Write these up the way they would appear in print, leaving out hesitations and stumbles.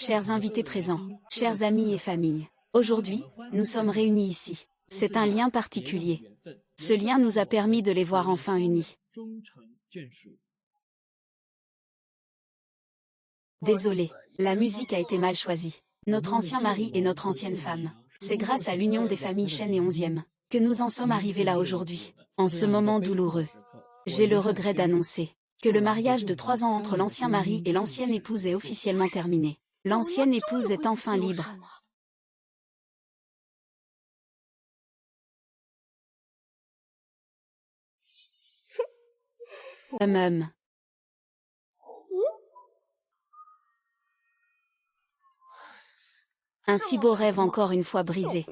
Chers invités présents, chers amis et familles, aujourd'hui, nous sommes réunis ici. C'est un lien particulier. Ce lien nous a permis de les voir enfin unis. Désolé, la musique a été mal choisie. Notre ancien mari et notre ancienne femme. C'est grâce à l'union des familles Chen et 11e que nous en sommes arrivés là aujourd'hui, en ce moment douloureux. J'ai le regret d'annoncer que le mariage de 3 ans entre l'ancien mari et l'ancienne épouse est officiellement terminé. L'ancienne épouse est enfin libre. Un si beau rêve encore une fois brisé.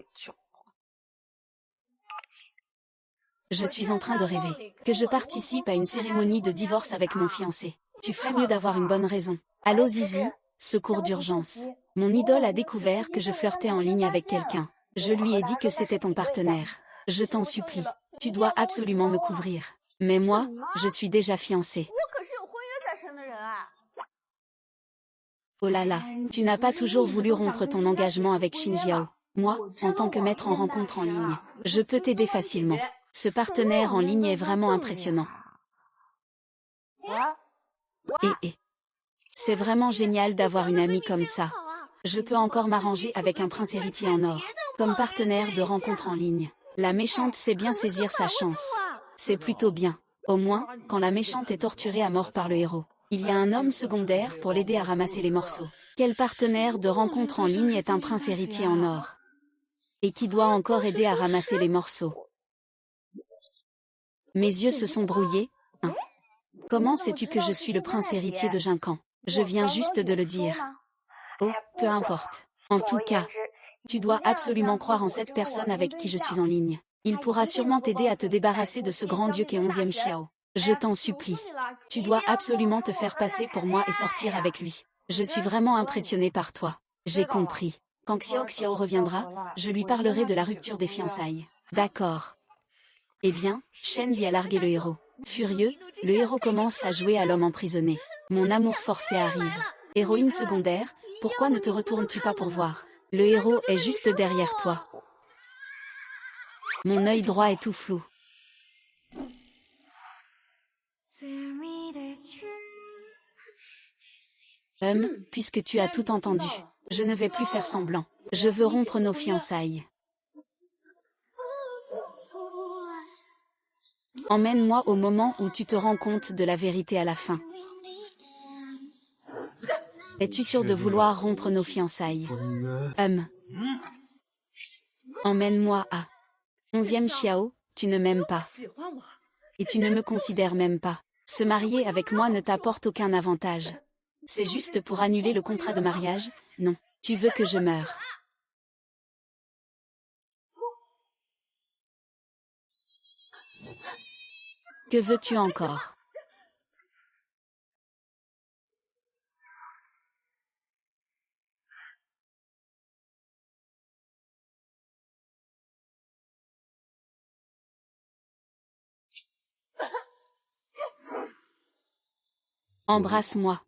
Je suis en train de rêver que je participe à une cérémonie de divorce avec mon fiancé. Tu ferais mieux d'avoir une bonne raison. Allô Zizi, secours d'urgence. Mon idole a découvert que je flirtais en ligne avec quelqu'un. Je lui ai dit que c'était ton partenaire. Je t'en supplie, tu dois absolument me couvrir. Mais moi, je suis déjà fiancée. Oh là là, tu n'as pas toujours voulu rompre ton engagement avec Xin Jiao. Moi, en tant que maître en rencontre en ligne, je peux t'aider facilement. Ce partenaire en ligne est vraiment impressionnant. C'est vraiment génial d'avoir une amie comme ça. Je peux encore m'arranger avec un prince héritier en or, comme partenaire de rencontre en ligne. La méchante sait bien saisir sa chance. C'est plutôt bien. Au moins, quand la méchante est torturée à mort par le héros, il y a un homme secondaire pour l'aider à ramasser les morceaux. Quel partenaire de rencontre en ligne est un prince héritier en or? Et qui doit encore aider à ramasser les morceaux? Mes yeux se sont brouillés, hein? Comment sais-tu que je suis le prince héritier de Jincan? Je viens juste de le dire. Oh, peu importe. En tout cas, tu dois absolument croire en cette personne avec qui je suis en ligne. Il pourra sûrement t'aider à te débarrasser de ce grand dieu qu'est 11e Xiao. Je t'en supplie. Tu dois absolument te faire passer pour moi et sortir avec lui. Je suis vraiment impressionnée par toi. J'ai compris. Quand Xiao reviendra, je lui parlerai de la rupture des fiançailles. D'accord. Eh bien, Shen Zi a largué le héros. Furieux, le héros commence à jouer à l'homme emprisonné. Mon amour forcé arrive. Héroïne secondaire, pourquoi ne te retournes-tu pas pour voir? Le héros est juste derrière toi. Mon œil droit est tout flou. Puisque tu as tout entendu, je ne vais plus faire semblant. Je veux rompre nos fiançailles. Emmène-moi au moment où tu te rends compte de la vérité à la fin. Es-tu sûr de vouloir rompre nos fiançailles? Emmène-moi à 11e Xiao, tu ne m'aimes pas. Et tu ne me considères même pas. Se marier avec moi ne t'apporte aucun avantage. C'est juste pour annuler le contrat de mariage? Non, tu veux que je meure. Que veux-tu encore? Embrasse-moi.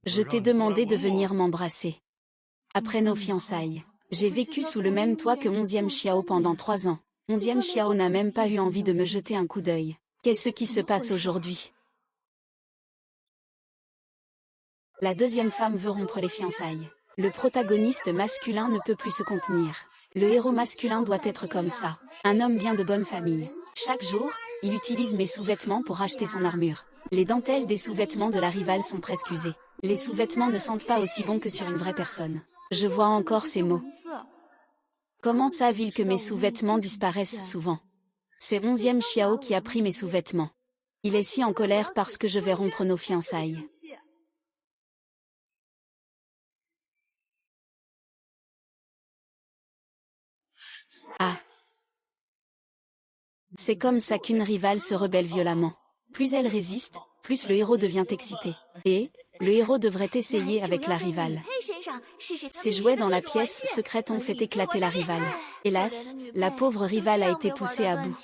Je t'ai demandé de venir m'embrasser. Après nos fiançailles, j'ai vécu sous le même toit que 11e Xiao pendant 3 ans. 11e Xiao n'a même pas eu envie de me jeter un coup d'œil. Qu'est-ce qui se passe aujourd'hui? La deuxième femme veut rompre les fiançailles. Le protagoniste masculin ne peut plus se contenir. Le héros masculin doit être comme ça. Un homme bien de bonne famille. Chaque jour, il utilise mes sous-vêtements pour acheter son armure. Les dentelles des sous-vêtements de la rivale sont presque usées. Les sous-vêtements ne sentent pas aussi bon que sur une vraie personne. Je vois encore ces mots. Comment savent-ils que mes sous-vêtements disparaissent souvent? C'est 11e Xiao qui a pris mes sous-vêtements. Il est si en colère parce que je vais rompre nos fiançailles. Ah. C'est comme ça qu'une rivale se rebelle violemment. Plus elle résiste, plus le héros devient excité. Et, le héros devrait essayer avec la rivale. Ces jouets dans la pièce secrète ont fait éclater la rivale. Hélas, la pauvre rivale a été poussée à bout.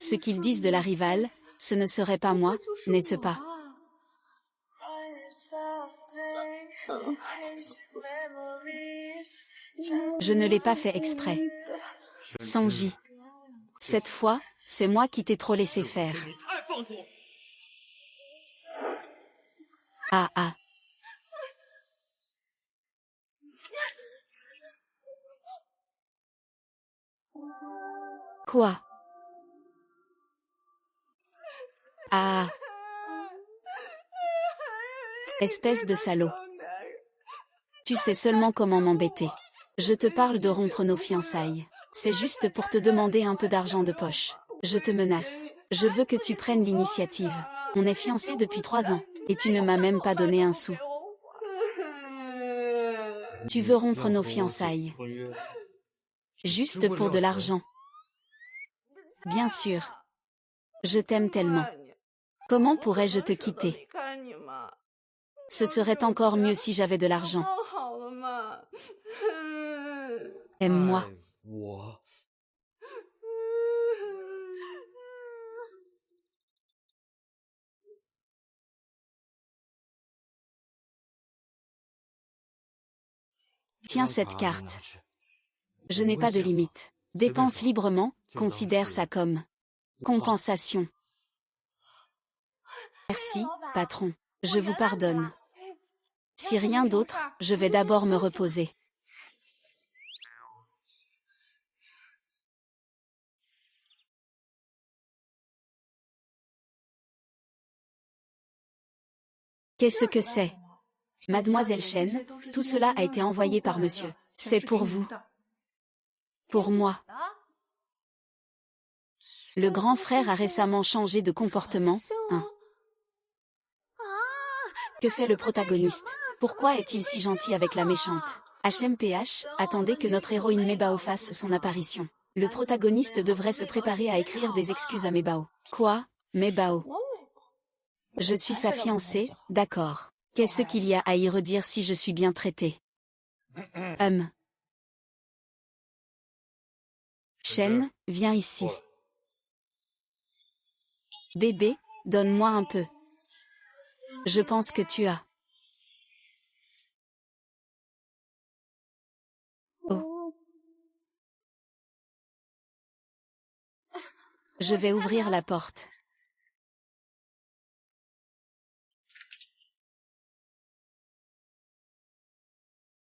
Ce qu'ils disent de la rivale, Ce ne serait pas moi, n'est-ce pas? Je ne l'ai pas fait exprès. Sanji. Cette fois, c'est moi qui t'ai trop laissé faire. Ah ah. Quoi? Ah. Espèce de salaud. Tu sais seulement comment m'embêter. Je te parle de rompre nos fiançailles. C'est juste pour te demander un peu d'argent de poche. Je te menace. Je veux que tu prennes l'initiative. On est fiancés depuis 3 ans, et tu ne m'as même pas donné un sou. Tu veux rompre nos fiançailles. Juste pour de l'argent. Bien sûr. Je t'aime tellement. Comment pourrais-je te quitter? Ce serait encore mieux si j'avais de l'argent. Aime-moi. Tiens cette carte. Je n'ai pas de limite. Dépense librement, considère ça comme compensation. Merci, patron. Je vous pardonne. Si rien d'autre, je vais d'abord me reposer. Qu'est-ce que c'est? Mademoiselle Chen, tout cela a été envoyé par monsieur. C'est pour vous. Pour moi. Le grand frère a récemment changé de comportement, hein. Que fait le protagoniste? Pourquoi est-il si gentil avec la méchante? HMPH, attendez que notre héroïne Mebao fasse son apparition. Le protagoniste devrait se préparer à écrire des excuses à Mebao. Quoi? Mebao? Je suis sa fiancée, d'accord. Qu'est-ce qu'il y a à y redire si je suis bien traitée? Chen, viens ici. Bébé, donne-moi un peu. Je pense que tu as. Oh. Je vais ouvrir la porte.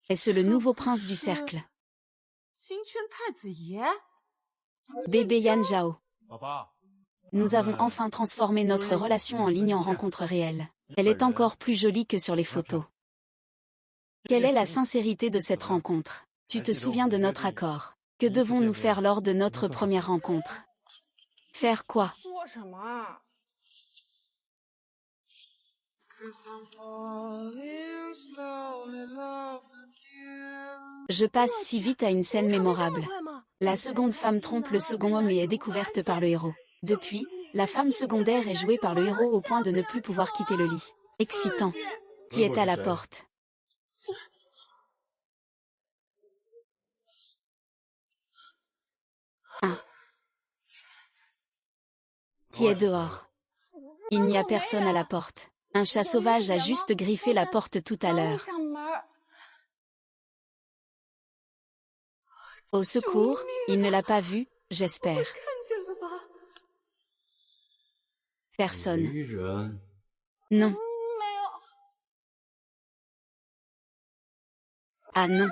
Est-ce le nouveau prince du cercle? Bébé Yan Zhao. Nous avons enfin transformé notre relation en ligne en rencontre réelle. Elle est encore plus jolie que sur les photos. Quelle est la sincérité de cette rencontre? Tu te souviens de notre accord? Que devons-nous faire lors de notre première rencontre? Faire quoi? Je passe si vite à une scène mémorable. La seconde femme trompe le second homme et est découverte par le héros. Depuis, la femme secondaire est jouée par le héros au point de ne plus pouvoir quitter le lit. Excitant. Qui est à la porte? Qui est dehors? Il n'y a personne à la porte. Un chat sauvage a juste griffé la porte tout à l'heure. Au secours, il ne l'a pas vu, j'espère. Personne. Non. Ah non.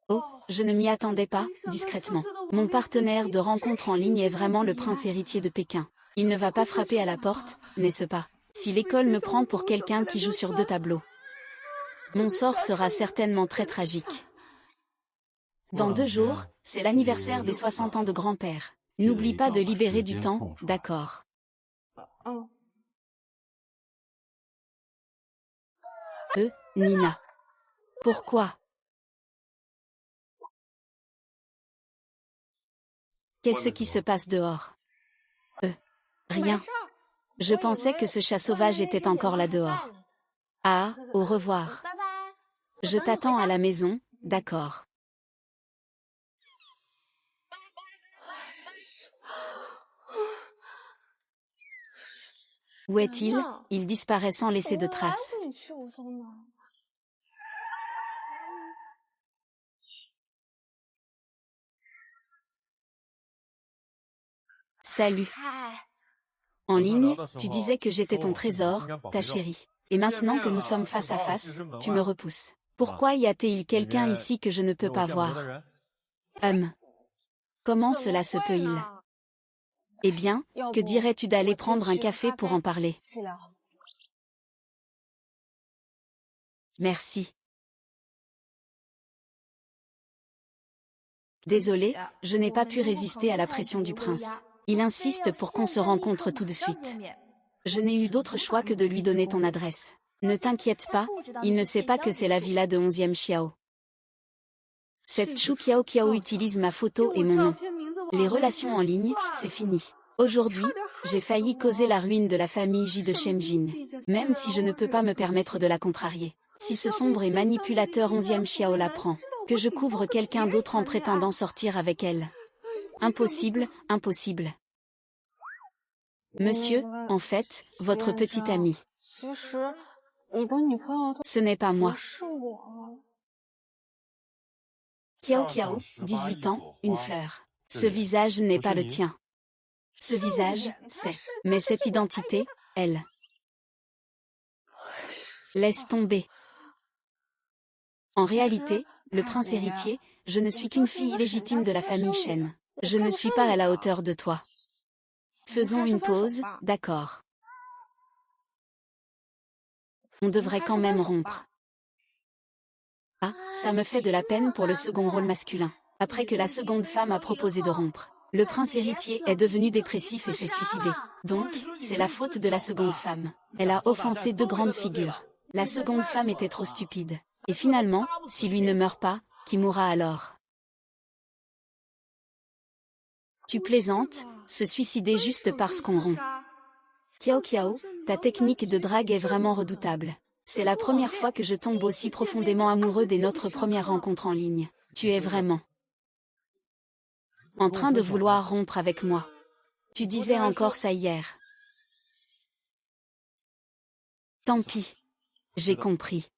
Oh, je ne m'y attendais pas, discrètement. Mon partenaire de rencontre en ligne est vraiment le prince héritier de Pékin. Il ne va pas frapper à la porte, n'est-ce pas? Si l'école me prend pour quelqu'un qui joue sur 2 tableaux. Mon sort sera certainement très tragique. Dans 2 jours, c'est l'anniversaire des 60 ans de grand-père. N'oublie pas de libérer du temps, d'accord? Nina. Pourquoi? Qu'est-ce qui se passe dehors? Rien. Je pensais que ce chat sauvage était encore là dehors. Ah, au revoir. Je t'attends à la maison, d'accord. Où est-il? Il disparaît sans laisser de traces. Salut. En ligne, tu disais que j'étais ton trésor, ta chérie. Et maintenant que nous sommes face à face, tu me repousses. Pourquoi y a-t-il quelqu'un ici que je ne peux pas voir? Comment cela se peut-il? Eh bien, que dirais-tu d'aller prendre un café pour en parler? Merci. Désolé, je n'ai pas pu résister à la pression du prince. Il insiste pour qu'on se rencontre tout de suite. Je n'ai eu d'autre choix que de lui donner ton adresse. Ne t'inquiète pas, il ne sait pas que c'est la villa de 11e Xiao. Cette Chou Kiao Kiao utilise ma photo et mon nom. Les relations en ligne, c'est fini. Aujourd'hui, j'ai failli causer la ruine de la famille Ji de Shemjin, même si je ne peux pas me permettre de la contrarier. Si ce sombre et manipulateur 11e Xiao l'apprend, que je couvre quelqu'un d'autre en prétendant sortir avec elle. Impossible, impossible. Monsieur, en fait, votre petite amie. Ce n'est pas moi. Kiao Kiao, 18 ans, une fleur. Ce visage n'est pas le tien. Ce visage, c'est. Mais cette identité, elle. Laisse tomber. En réalité, le prince héritier, je ne suis qu'une fille illégitime de la famille Shen. Je ne suis pas à la hauteur de toi. Faisons une pause, d'accord. On devrait quand même rompre. Ah, ça me fait de la peine pour le second rôle masculin. Après que la seconde femme a proposé de rompre, le prince héritier est devenu dépressif et s'est suicidé. Donc, c'est la faute de la seconde femme. Elle a offensé deux grandes figures. La seconde femme était trop stupide. Et finalement, si lui ne meurt pas, qui mourra alors? Tu plaisantes, se suicider juste parce qu'on rompt. Kiao Kiao, ta technique de drague est vraiment redoutable. C'est la première fois que je tombe aussi profondément amoureux dès notre première rencontre en ligne. Tu es vraiment en train de vouloir rompre avec moi. Tu disais encore ça hier. Tant pis. J'ai compris.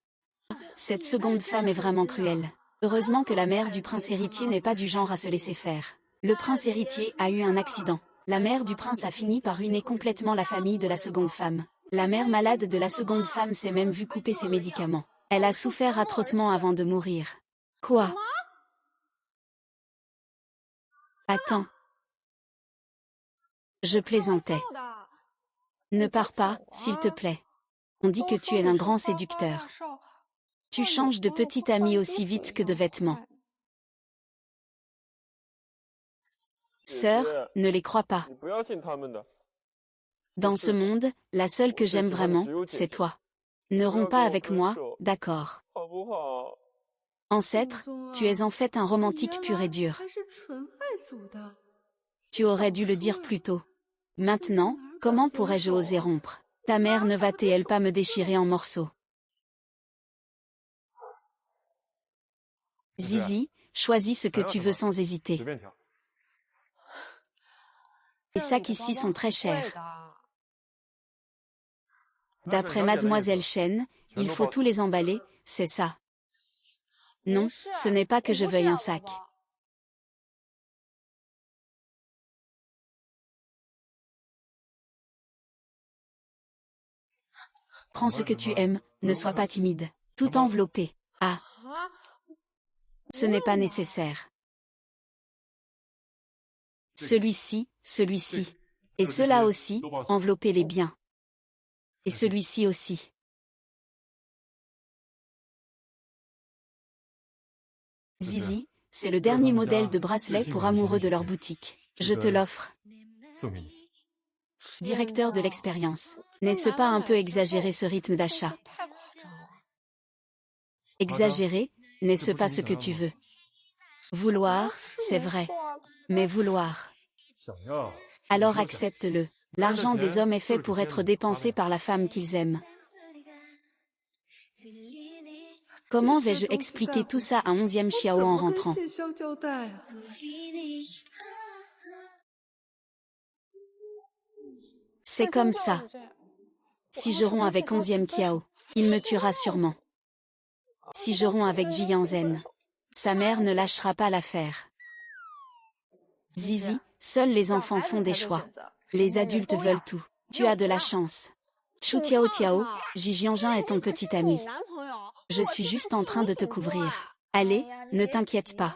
Cette seconde femme est vraiment cruelle. Heureusement que la mère du prince héritier n'est pas du genre à se laisser faire. Le prince héritier a eu un accident. La mère du prince a fini par ruiner complètement la famille de la seconde femme. La mère malade de la seconde femme s'est même vue couper ses médicaments. Elle a souffert atrocement avant de mourir. Quoi? Attends. Je plaisantais. Ne pars pas, s'il te plaît. On dit que tu es un grand séducteur. Tu changes de petite amie aussi vite que de vêtements. Sœur, ne les crois pas. Dans ce monde, la seule que j'aime vraiment, c'est toi. Ne romps pas avec moi, d'accord. Ancêtre, tu es en fait un romantique pur et dur. Tu aurais dû le dire plus tôt. Maintenant, comment pourrais-je oser rompre? Ta mère ne va-t-elle pas me déchirer en morceaux? Zizi, choisis ce que tu veux sans hésiter. Les sacs ici sont très chers. D'après Mademoiselle Chen, il faut tous les emballer, c'est ça. Non, ce n'est pas que je veuille un sac. Prends ce que tu aimes, ne sois pas timide. Tout enveloppé. Ah. Ce n'est pas nécessaire. Celui-ci, celui-ci. Et cela aussi, enveloppez-les bien. Et celui-ci aussi. Zizi, c'est le dernier modèle de bracelet pour amoureux de leur boutique. Je te l'offre. Directeur de l'expérience. N'est-ce pas un peu exagéré ce rythme d'achat? Exagéré, n'est-ce pas ce que tu veux? Vouloir, c'est vrai. Mais vouloir. Alors accepte-le. L'argent des hommes est fait pour être dépensé par la femme qu'ils aiment. Comment vais-je expliquer tout ça à 11e Xiao en rentrant? C'est comme ça. Si je romps avec 11e Kiao, il me tuera sûrement. Si je romps avec Jiang Zhen, sa mère ne lâchera pas l'affaire. Zizi, seuls les enfants font des choix. Les adultes veulent tout. Tu as de la chance. Chu Tiao Tiao, Ji Jianjin est ton petit ami. Je suis juste en train de te couvrir. Allez, ne t'inquiète pas.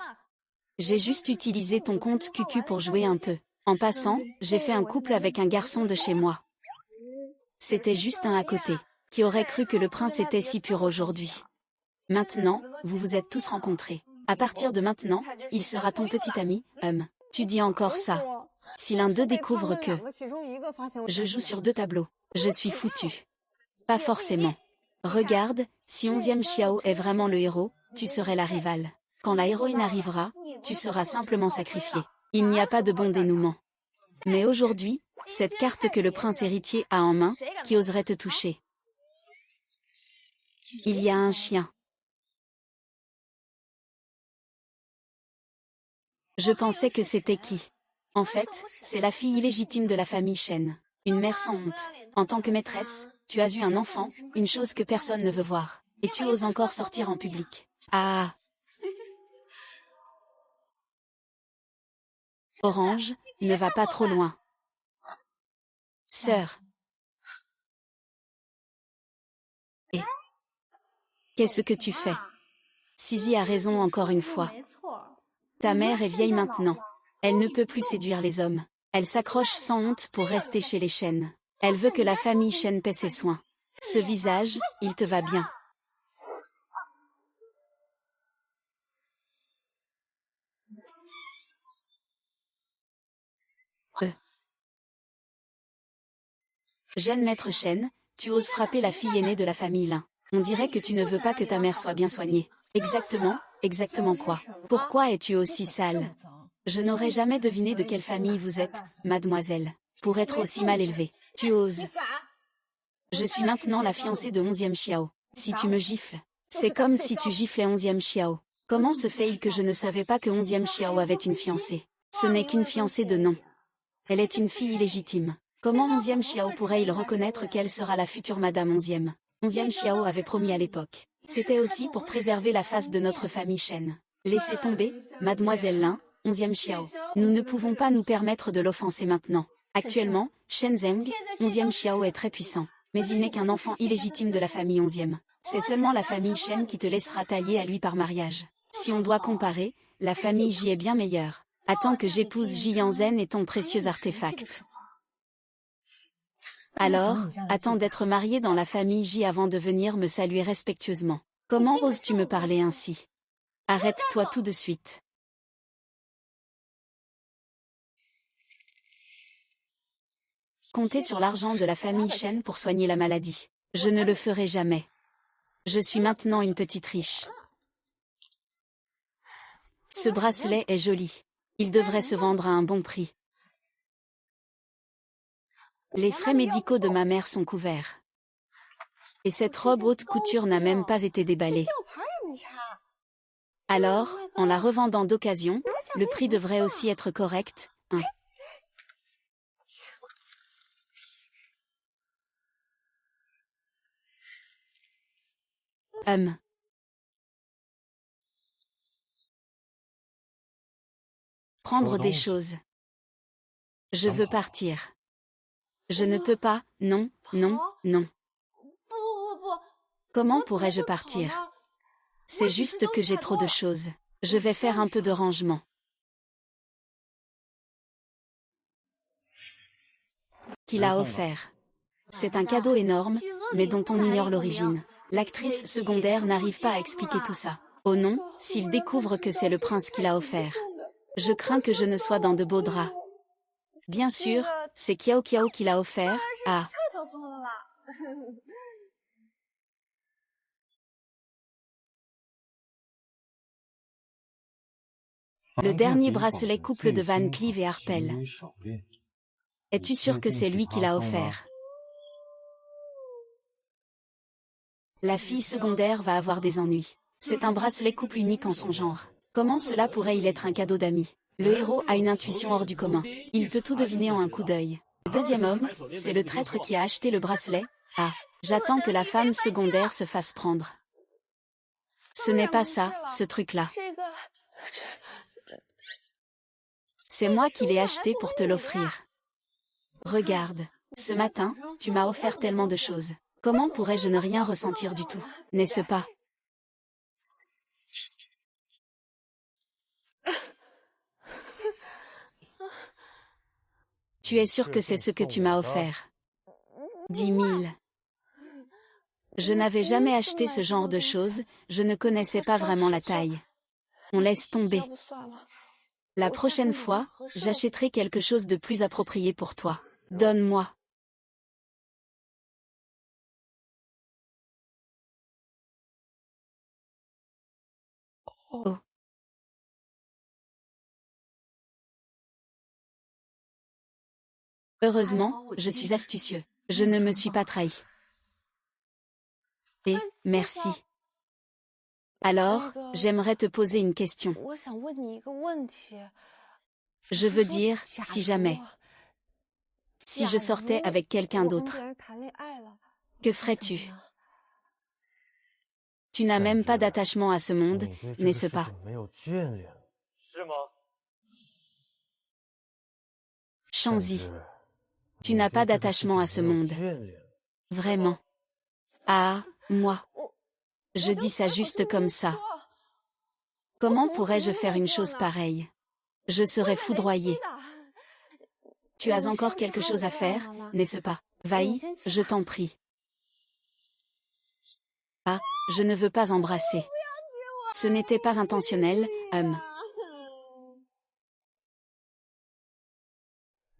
J'ai juste utilisé ton compte QQ pour jouer un peu. En passant, j'ai fait un couple avec un garçon de chez moi. C'était juste un à côté. Qui aurait cru que le prince était si pur aujourd'hui? Maintenant, vous vous êtes tous rencontrés. À partir de maintenant, il sera ton petit ami, Tu dis encore ça. Si l'un d'eux découvre que je joue sur 2 tableaux, je suis foutu. Pas forcément. Regarde, si 11e Xiao est vraiment le héros, tu serais la rivale. Quand la héroïne arrivera, tu seras simplement sacrifié. Il n'y a pas de bon dénouement. Mais aujourd'hui, cette carte que le prince héritier a en main, qui oserait te toucher? Il y a un chien. Je pensais que c'était qui? En fait, c'est la fille illégitime de la famille Shen. Une mère sans honte. En tant que maîtresse, tu as eu un enfant, une chose que personne ne veut voir. Et tu oses encore sortir en public. Ah! Orange, ne va pas trop loin. Sœur. Et qu'est-ce que tu fais? Sisi a raison encore une fois. Ta mère est vieille maintenant. Elle ne peut plus séduire les hommes. Elle s'accroche sans honte pour rester chez les Shen. Elle veut que la famille Shen paie ses soins. Ce visage, il te va bien. Jeune maître Shen, tu oses frapper la fille aînée de la famille Lin. On dirait que tu ne veux pas que ta mère soit bien soignée. Exactement quoi? Pourquoi es-tu aussi sale? Je n'aurais jamais deviné de quelle famille vous êtes, mademoiselle. Pour être aussi mal élevée, tu oses. Je suis maintenant la fiancée de 11e Xiao. Si tu me gifles, c'est comme si tu giflais 11e Xiao. Comment se fait-il que je ne savais pas que 11e Xiao avait une fiancée? Ce n'est qu'une fiancée de nom. Elle est une fille illégitime. Comment 11e Xiao pourrait-il reconnaître qu'elle sera la future Madame 11e? 11e Xiao avait promis à l'époque. C'était aussi pour préserver la face de notre famille Shen. Laissez tomber, mademoiselle Lin, 11e Xiao. Nous ne pouvons pas nous permettre de l'offenser maintenant. Actuellement, Shen Zeng, 11e Xiao est très puissant. Mais il n'est qu'un enfant illégitime de la famille 11e. C'est seulement la famille Shen qui te laissera t'allier à lui par mariage. Si on doit comparer, la famille Ji est bien meilleure. Attends que j'épouse Jiang Zhen et ton précieux artefact. Alors, attends d'être marié dans la famille Ji avant de venir me saluer respectueusement. Comment oses-tu me parler ainsi? Arrête-toi tout de suite. Comptez sur l'argent de la famille Shen pour soigner la maladie. Je ne le ferai jamais. Je suis maintenant une petite riche. Ce bracelet est joli. Il devrait se vendre à un bon prix. Les frais médicaux de ma mère sont couverts. Et cette robe haute couture n'a même pas été déballée. Alors, en la revendant d'occasion, le prix devrait aussi être correct, hein. Prendre des choses. Je veux partir. Je ne peux pas, non. Comment pourrais-je partir? C'est juste que j'ai trop de choses. Je vais faire un peu de rangement. Qu'il a offert. C'est un cadeau énorme, mais dont on ignore l'origine. L'actrice secondaire n'arrive pas à expliquer tout ça. Oh non, s'il découvre que c'est le prince qui l'a offert. Je crains que je ne sois dans de beaux draps. Bien sûr, c'est Kiao Kiao qui l'a offert, ah. Le dernier bracelet couple de Van Cleef et Arpels. Es-tu sûr que c'est lui qui l'a offert? La fille secondaire va avoir des ennuis. C'est un bracelet couple unique en son genre. Comment cela pourrait-il être un cadeau d'amis? Le héros a une intuition hors du commun. Il peut tout deviner en un coup d'œil. Le deuxième homme, c'est le traître qui a acheté le bracelet. Ah, j'attends que la femme secondaire se fasse prendre. Ce n'est pas ça, ce truc-là. C'est moi qui l'ai acheté pour te l'offrir. Regarde, ce matin, tu m'as offert tellement de choses. Comment pourrais-je ne rien ressentir du tout, n'est-ce pas? Tu es sûr que c'est ce que tu m'as offert? 10 000. Je n'avais jamais acheté ce genre de choses, je ne connaissais pas vraiment la taille. On laisse tomber. La prochaine fois, j'achèterai quelque chose de plus approprié pour toi. Donne-moi. Oh. Heureusement, je suis astucieux. Je ne me suis pas trahi. Et, merci. Alors, j'aimerais te poser une question. Je veux dire, si jamais. Si je sortais avec quelqu'un d'autre. Que ferais-tu? Tu n'as même pas d'attachement à ce monde, n'est-ce pas? Chanzy. Tu n'as pas d'attachement à ce monde. Vraiment. Ah, moi. Je dis ça juste comme ça. Comment pourrais-je faire une chose pareille? Je serais foudroyée. Tu as encore quelque chose à faire, n'est-ce pas? Vaï, je t'en prie. Ah, je ne veux pas embrasser. Ce n'était pas intentionnel,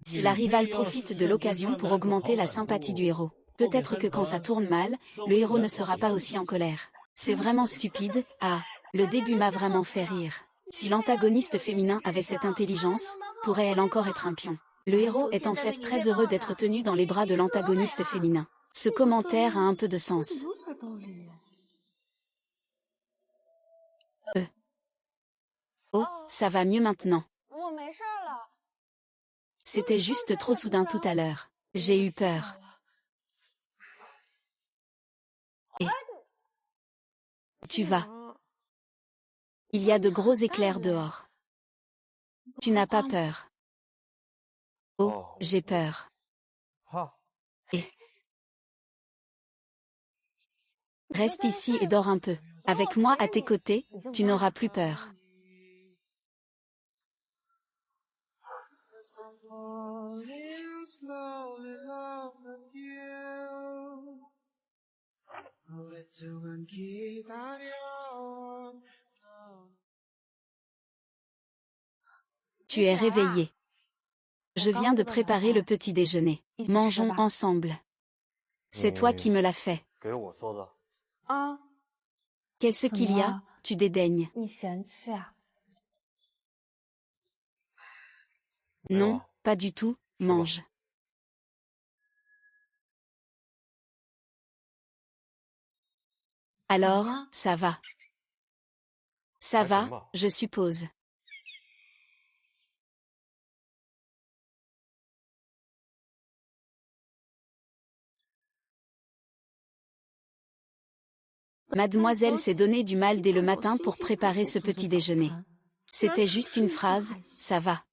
Si la rivale profite de l'occasion pour augmenter la sympathie du héros, peut-être que quand ça tourne mal, le héros ne sera pas aussi en colère. C'est vraiment stupide, ah, le début m'a vraiment fait rire. Si l'antagoniste féminin avait cette intelligence, pourrait-elle encore être un pion? Le héros est en fait très heureux d'être tenu dans les bras de l'antagoniste féminin. Ce commentaire a un peu de sens. Oh, ça va mieux maintenant. C'était juste trop soudain tout à l'heure. J'ai eu peur. Et tu vas. Il y a de gros éclairs dehors. Tu n'as pas peur. Oh, j'ai peur. Et reste ici et dors un peu. Avec moi à tes côtés, tu n'auras plus peur. Tu es réveillé. Je viens de préparer le petit déjeuner. Mangeons ensemble. C'est toi qui me l'as fait. Qu'est-ce qu'il y a? Tu dédaignes. Non, pas du tout, mange. Alors, ça va. Ça va, je suppose. Mademoiselle s'est donné du mal dès le matin pour préparer ce petit déjeuner. C'était juste une phrase, ça va.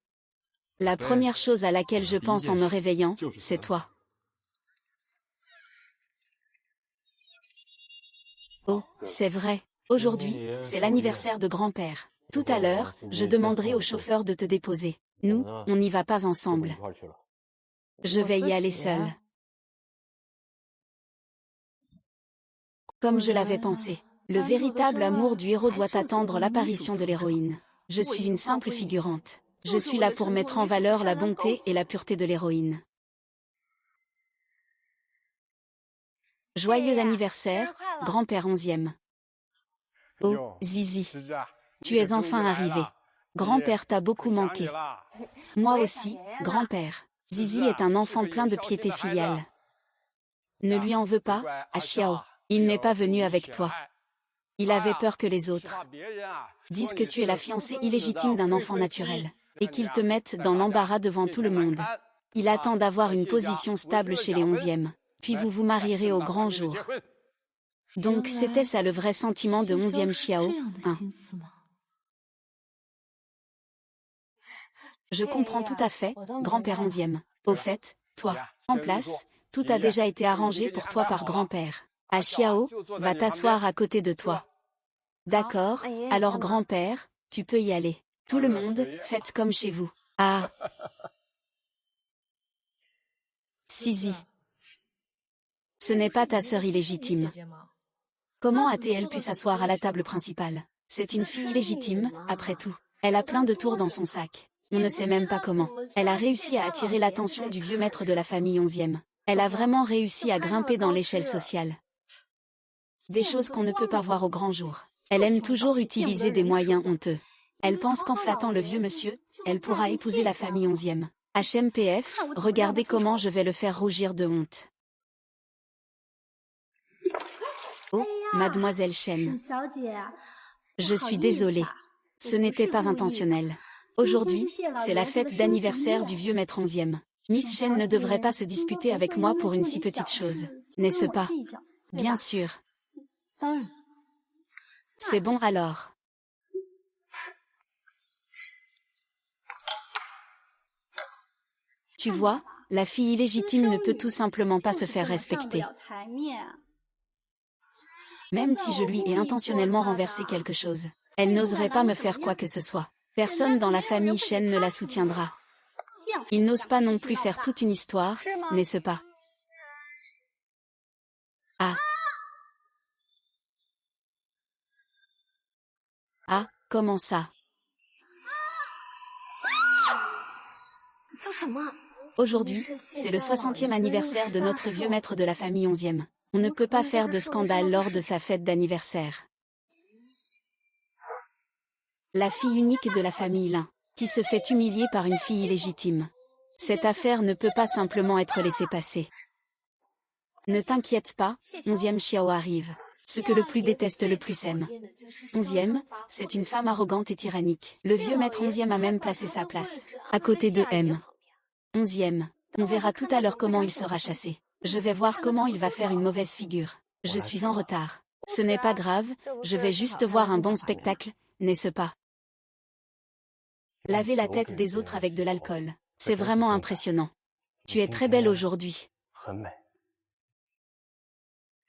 La première chose à laquelle je pense en me réveillant, c'est toi. Oh, c'est vrai. Aujourd'hui, c'est l'anniversaire de grand-père. Tout à l'heure, je demanderai au chauffeur de te déposer. Nous, on n'y va pas ensemble. Je vais y aller seule. Comme je l'avais pensé, le véritable amour du héros doit attendre l'apparition de l'héroïne. Je suis une simple figurante. Je suis là pour mettre en valeur la bonté et la pureté de l'héroïne. Joyeux anniversaire, grand-père 11e. Oh, Zizi. Tu es enfin arrivé. Grand-père t'a beaucoup manqué. Moi aussi, grand-père. Zizi est un enfant plein de piété filiale. Ne lui en veux pas, à Xiao. Il n'est pas venu avec toi. Il avait peur que les autres disent que tu es la fiancée illégitime d'un enfant naturel, et qu'ils te mettent dans l'embarras devant tout le monde. Il attend d'avoir une position stable chez les 11e. Puis vous vous marierez au grand jour. Donc c'était ça le vrai sentiment de 11e Xiao, hein. Je comprends tout à fait, grand-père 11e. Au fait, toi, en place, tout a déjà été arrangé pour toi par grand-père. Ah Xiao, va t'asseoir à côté de toi. D'accord, alors grand-père, tu peux y aller. Tout le monde, faites comme chez vous. Ah. Sisi. Ce n'est pas ta sœur illégitime. Comment a-t-elle pu s'asseoir à la table principale? C'est une fille illégitime, après tout. Elle a plein de tours dans son sac. On ne sait même pas comment. Elle a réussi à attirer l'attention du vieux maître de la famille 11e. Elle a vraiment réussi à grimper dans l'échelle sociale. Des choses qu'on ne peut pas voir au grand jour. Elle aime toujours utiliser des moyens honteux. Elle pense qu'en flattant le vieux monsieur, elle pourra épouser la famille 11e. HMPF, regardez comment je vais le faire rougir de honte. Oh, mademoiselle Chen. Je suis désolée. Ce n'était pas intentionnel. Aujourd'hui, c'est la fête d'anniversaire du vieux maître 11e. Miss Chen ne devrait pas se disputer avec moi pour une si petite chose. N'est-ce pas? Bien sûr. C'est bon alors. Tu vois, la fille illégitime ne peut tout simplement pas se faire respecter. Même si je lui ai intentionnellement renversé quelque chose, elle n'oserait pas me faire quoi que ce soit. Personne dans la famille Chen ne la soutiendra. Il n'ose pas non plus faire toute une histoire, n'est-ce pas? Ah. Ah, comment ça? Aujourd'hui, c'est le 60e anniversaire de notre vieux maître de la famille 11e. On ne peut pas faire de scandale lors de sa fête d'anniversaire. La fille unique de la famille Lin, qui se fait humilier par une fille illégitime. Cette affaire ne peut pas simplement être laissée passer. Ne t'inquiète pas, 11e Xiao arrive. Ce que le plus déteste le plus aime. 11e, c'est une femme arrogante et tyrannique. Le vieux maître 11e a même placé sa place, à côté de M. 11e, on verra tout à l'heure comment il sera chassé. Je vais voir comment il va faire une mauvaise figure. Je suis en retard. Ce n'est pas grave, je vais juste voir un bon spectacle, n'est-ce pas? Laver la tête des autres avec de l'alcool. C'est vraiment impressionnant. Tu es très belle aujourd'hui.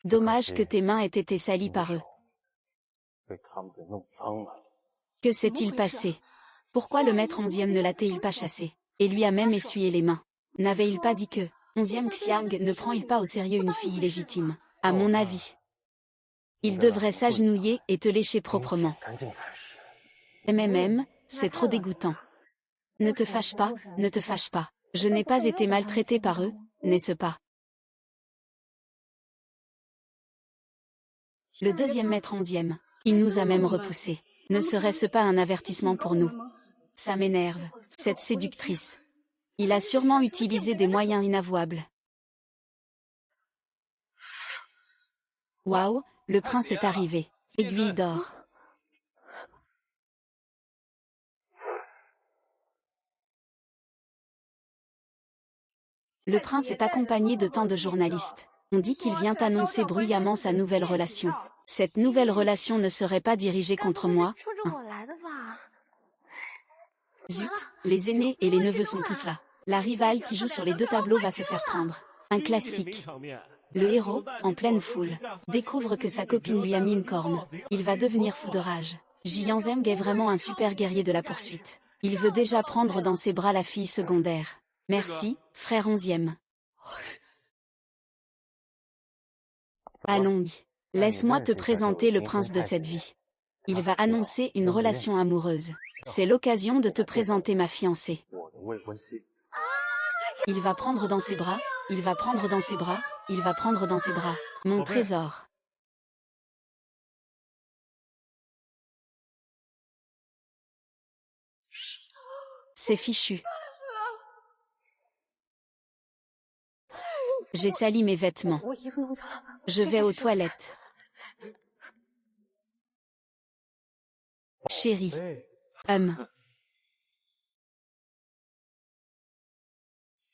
Dommage que tes mains aient été salies par eux. Que s'est-il passé? Pourquoi le maître 11e ne l'a-t-il pas chassé? Et lui a même essuyé les mains. N'avait-il pas dit que 11e Xiang ne prend-il pas au sérieux une fille illégitime? À mon avis. Il devrait s'agenouiller et te lécher proprement. C'est trop dégoûtant. Ne te fâche pas, ne te fâche pas. Je n'ai pas été maltraitée par eux, n'est-ce pas? Le deuxième maître 11e, il nous a même repoussés. Ne serait-ce pas un avertissement pour nous? Ça m'énerve, cette séductrice. Il a sûrement utilisé des moyens inavouables. Waouh, le prince est arrivé. Aiguille d'or. Le prince est accompagné de tant de journalistes. On dit qu'il vient annoncer bruyamment sa nouvelle relation. Cette nouvelle relation ne serait pas dirigée contre moi, hein. Zut, les aînés et les neveux sont tous là. La rivale qui joue sur les deux tableaux va se faire prendre. Un classique. Le héros, en pleine foule, découvre que sa copine lui a mis une corne. Il va devenir fou de rage. Jiang Zheng est vraiment un super guerrier de la poursuite. Il veut déjà prendre dans ses bras la fille secondaire. Merci, frère 11e. Allons, laisse-moi te présenter le prince de cette vie. Il va annoncer une relation amoureuse. C'est l'occasion de te présenter ma fiancée. Il va prendre dans ses bras, il va prendre dans ses bras, il va prendre dans ses bras, mon trésor. C'est fichu. J'ai sali mes vêtements. Je vais aux toilettes. Chérie.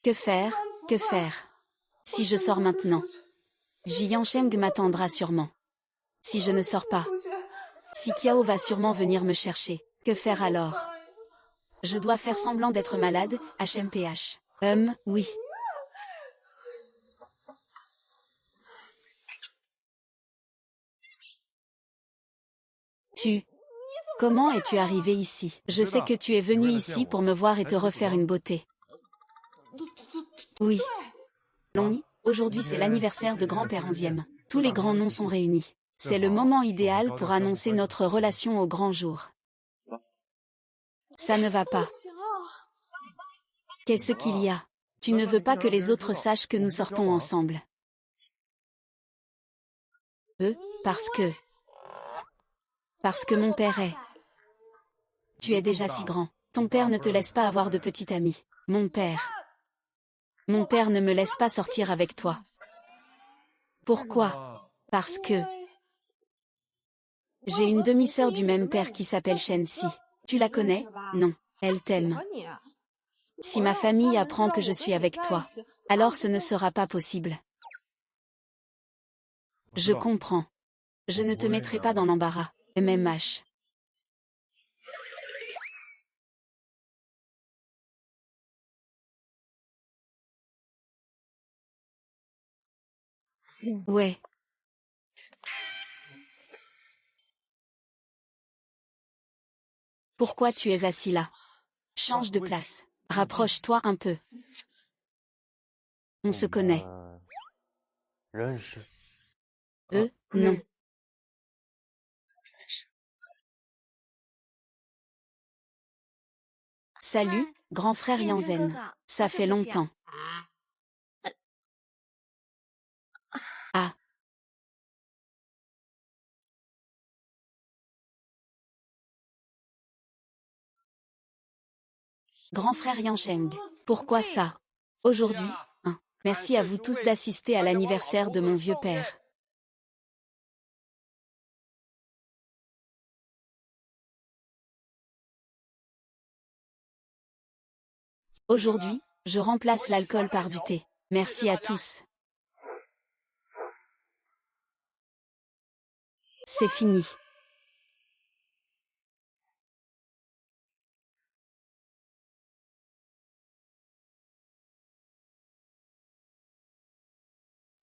Que faire, que faire? Si je sors maintenant, Jiang Sheng m'attendra sûrement. Si je ne sors pas, si Kiao va sûrement venir me chercher, que faire alors? Je dois faire semblant d'être malade, HMPH. Oui. Comment es-tu arrivé ici? Je sais que tu es venu ici pour me voir et te refaire une beauté. Oui. Aujourd'hui c'est l'anniversaire de grand-père 11e. Tous les grands noms sont réunis. C'est le moment idéal pour annoncer notre relation au grand jour. Ça ne va pas. Qu'est-ce qu'il y a? Tu ne veux pas que les autres sachent que nous sortons ensemble. Parce que mon père est... Tu es déjà si grand. Ton père ne te laisse pas avoir de petit ami. Mon père ne me laisse pas sortir avec toi. Pourquoi? Parce que... J'ai une demi-sœur du même père qui s'appelle Shenxi. Tu la connais? Non. Elle t'aime. Si ma famille apprend que je suis avec toi, alors ce ne sera pas possible. Je comprends. Je ne te mettrai pas dans l'embarras, MMH. Ouais. Pourquoi tu es assis là? Change de place. Rapproche-toi un peu. On se connaît. Non. Salut, grand frère Yanzen. Ça fait longtemps. Ah. Grand frère Yansheng. Pourquoi ça? Aujourd'hui, merci à vous tous d'assister à l'anniversaire de mon vieux père. Aujourd'hui, je remplace l'alcool par du thé. Merci à tous. C'est fini.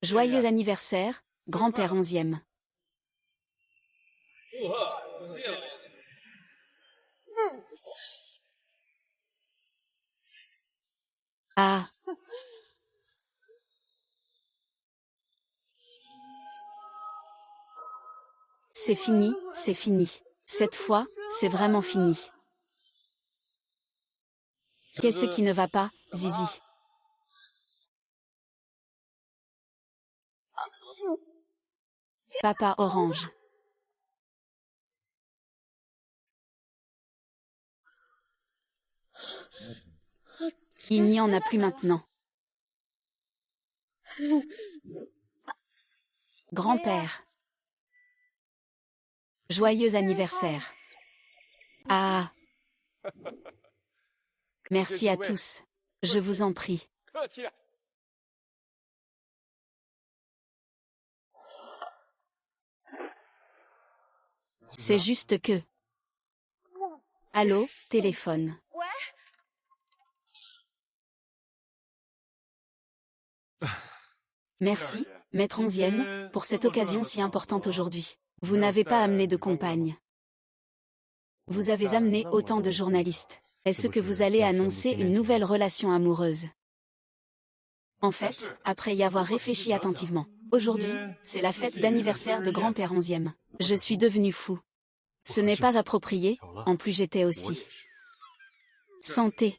Joyeux anniversaire, grand-père 11e. Ah. C'est fini, c'est fini. Cette fois, c'est vraiment fini. Qu'est-ce qui ne va pas, Zizi? Papa Orange. Il n'y en a plus maintenant. Grand-père. Joyeux anniversaire. Ah. Merci à tous. Je vous en prie. C'est juste que... Allô, téléphone. Merci, maître 11e, pour cette occasion si importante aujourd'hui. Vous n'avez pas amené de compagne. Vous avez amené autant de journalistes. Est-ce que vous allez annoncer une nouvelle relation amoureuse? En fait, après y avoir réfléchi attentivement, aujourd'hui, c'est la fête d'anniversaire de grand-père 11e. Je suis devenu fou. Ce n'est pas approprié, en plus j'étais aussi. Santé.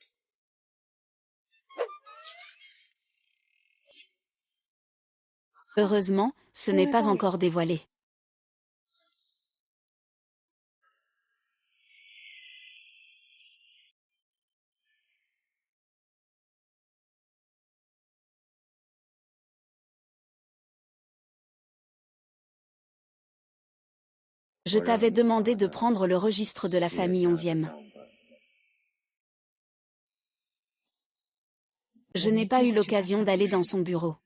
Heureusement, ce n'est pas encore dévoilé. Je t'avais demandé de prendre le registre de la famille 11e. Je n'ai pas eu l'occasion d'aller dans son bureau.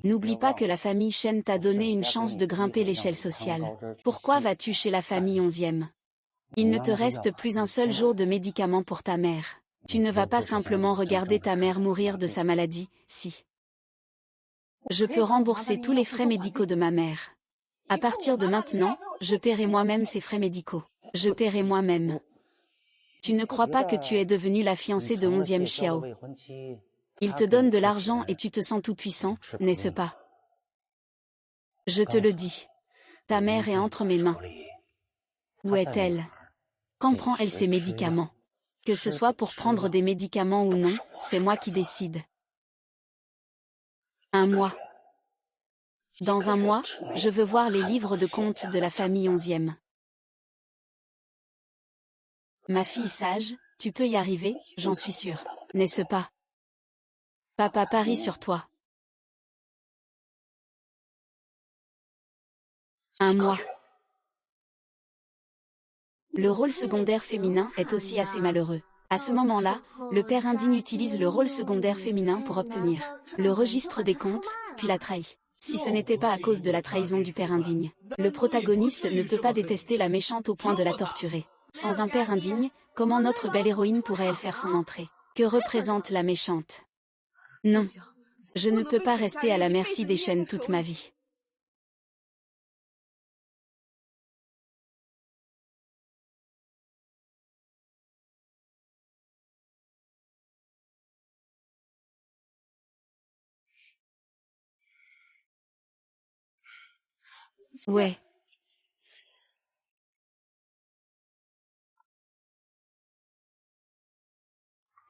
N'oublie pas que la famille Chen t'a donné une chance de grimper l'échelle sociale. Pourquoi vas-tu chez la famille 11e? Il ne te reste plus un seul jour de médicaments pour ta mère. Tu ne vas pas simplement regarder ta mère mourir de sa maladie, si. Je peux rembourser tous les frais médicaux de ma mère. À partir de maintenant, je paierai moi-même ses frais médicaux. Je paierai moi-même. Tu ne crois pas que tu es devenue la fiancée de 11e Xiao? Il te donne de l'argent et tu te sens tout puissant, n'est-ce pas? Je te le dis. Ta mère est entre mes mains. Où est-elle? Quand prend-elle ses médicaments? Que ce soit pour prendre des médicaments ou non, c'est moi qui décide. Un mois. Dans un mois, je veux voir les livres de contes de la famille 11e. Ma fille sage, tu peux y arriver, j'en suis sûre, n'est-ce pas? Papa parie sur toi. Un mois. Le rôle secondaire féminin est aussi assez malheureux. À ce moment-là, le père indigne utilise le rôle secondaire féminin pour obtenir le registre des comptes, puis la trahit. Si ce n'était pas à cause de la trahison du père indigne, le protagoniste ne peut pas détester la méchante au point de la torturer. Sans un père indigne, comment notre belle héroïne pourrait-elle faire son entrée? Que représente la méchante? Non. Je ne peux pas rester à la merci des Chen toute ma vie. Ouais.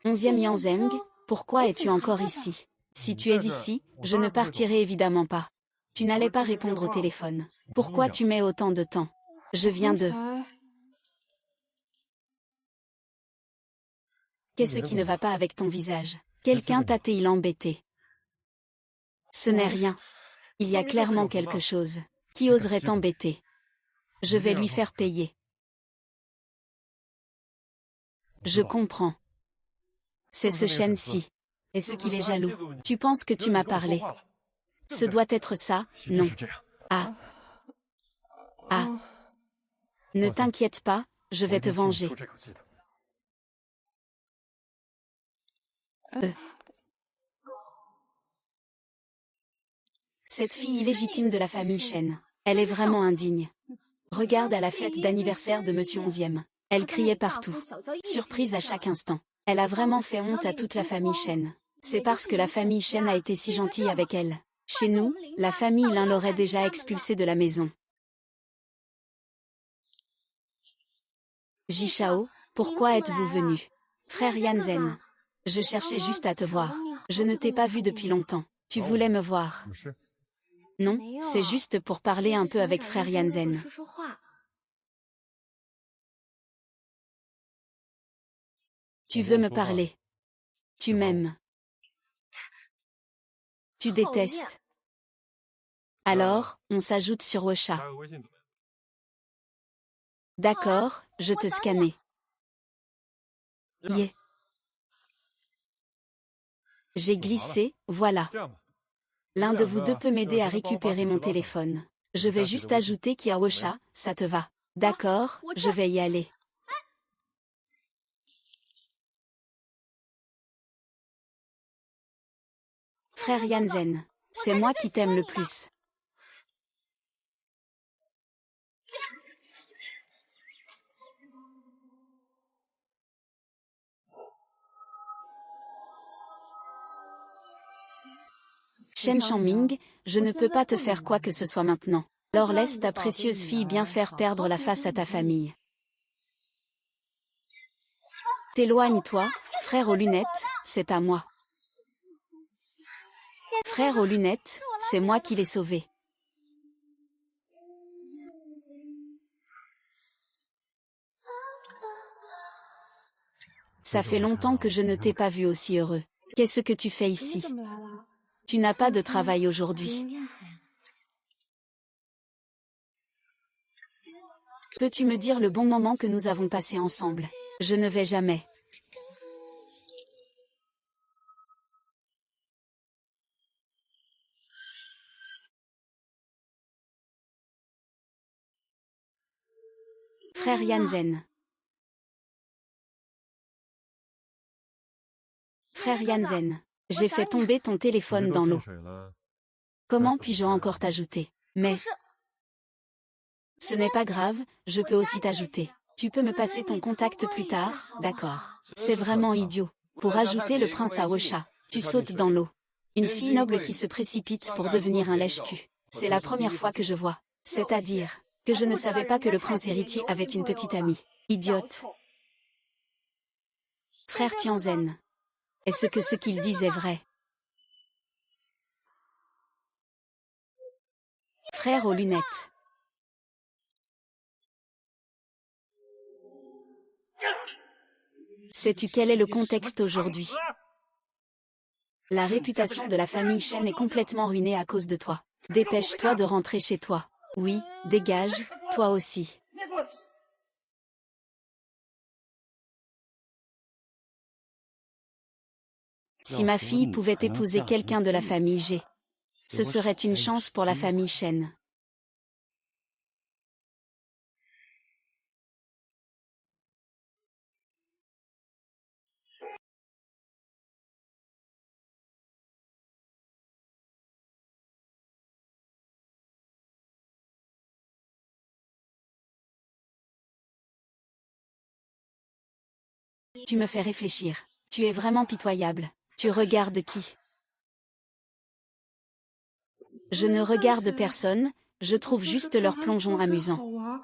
11e Yang Zeng, pourquoi es-tu encore ici? Si tu es ici, je ne partirai évidemment pas. Tu n'allais pas répondre au téléphone. Pourquoi tu mets autant de temps? Je viens de... Qu'est-ce qui ne va pas avec ton visage? Quelqu'un t'a-t-il embêté? Ce n'est rien. Il y a clairement quelque chose. Qui oserait t'embêter? Je vais lui faire payer. Je comprends. C'est ce Shen-ci. Est-ce qu'il est jaloux? Tu penses que tu m'as parlé? Ce doit être ça, non. Ah. Ah. Ne t'inquiète pas, je vais te venger. Cette fille illégitime de la famille Chen. Elle est vraiment indigne. Regarde à la fête d'anniversaire de Monsieur 11e. Elle criait partout. Surprise à chaque instant. Elle a vraiment fait honte à toute la famille Chen. C'est parce que la famille Chen a été si gentille avec elle. Chez nous, la famille Lin l'aurait déjà expulsée de la maison. Jishao, pourquoi êtes-vous venu? Frère Yanzen. Je cherchais juste à te voir. Je ne t'ai pas vu depuis longtemps. Tu voulais me voir. Non, c'est juste pour parler un peu avec frère Yanzen. Tu veux me parler. Tu m'aimes. Tu détestes. Alors, on s'ajoute sur WeChat. D'accord, je te scannais. Yeah. J'ai glissé, voilà. L'un de vous deux peut m'aider à récupérer mon téléphone. Je vais juste ajouter qu'il y a WeChat, ça te va? D'accord, je vais y aller. Frère Yanzen, c'est moi qui t'aime le plus. Shen Shangming, je ne peux pas te faire quoi que ce soit maintenant. Alors laisse ta précieuse fille bien faire perdre la face à ta famille. T'éloigne-toi, frère aux lunettes, c'est à moi. Frère aux lunettes, c'est moi qui l'ai sauvé. Ça fait longtemps que je ne t'ai pas vu aussi heureux. Qu'est-ce que tu fais ici? Tu n'as pas de travail aujourd'hui. Peux-tu me dire le bon moment que nous avons passé ensemble? Je ne vais jamais. Frère Yanzen. Frère Yanzen. J'ai fait tomber ton téléphone dans l'eau. Comment puis-je encore t'ajouter? Mais ce n'est pas grave, je peux aussi t'ajouter. Tu peux me passer ton contact plus tard, d'accord? C'est vraiment idiot. Pour ajouter le prince à Wosha, tu sautes dans l'eau. Une fille noble qui se précipite pour devenir un lèche-cul. C'est la première fois que je vois. C'est-à-dire que je ne savais pas que le prince héritier avait une petite amie. Idiote. Frère Tianzhen. Est-ce que ce qu'il dit est vrai? Frère aux lunettes. Sais-tu quel est le contexte aujourd'hui? La réputation de la famille Shen est complètement ruinée à cause de toi. Dépêche-toi de rentrer chez toi. Oui, dégage, toi aussi. Si ma fille pouvait épouser quelqu'un de la famille G, ce serait une chance pour la famille Shen. Tu me fais réfléchir. Tu es vraiment pitoyable. Tu regardes qui? Je ne regarde personne, je trouve juste leur plongeon amusant.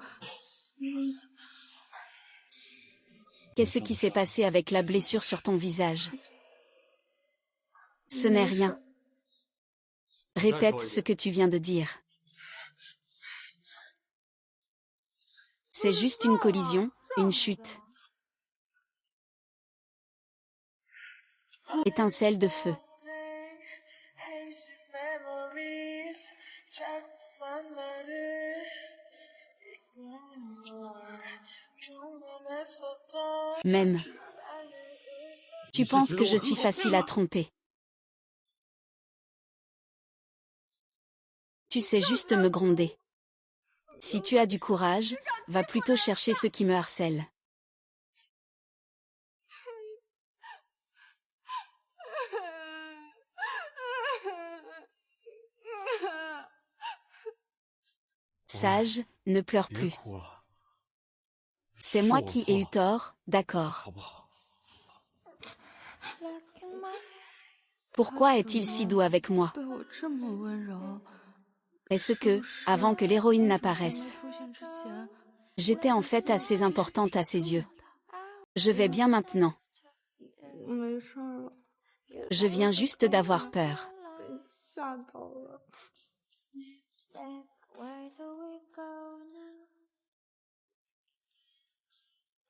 Qu'est-ce qui s'est passé avec la blessure sur ton visage? Ce n'est rien. Répète ce que tu viens de dire. C'est juste une collision, une chute. Étincelle de feu. Même. Tu penses que je suis facile à tromper. Tu sais juste me gronder. Si tu as du courage, va plutôt chercher ceux qui me harcèlent. Sage, ne pleure plus. C'est moi qui ai eu tort, d'accord. Pourquoi est-il si doux avec moi? Est-ce que, avant que l'héroïne n'apparaisse, j'étais en fait assez importante à ses yeux? Je vais bien maintenant. Je viens juste d'avoir peur.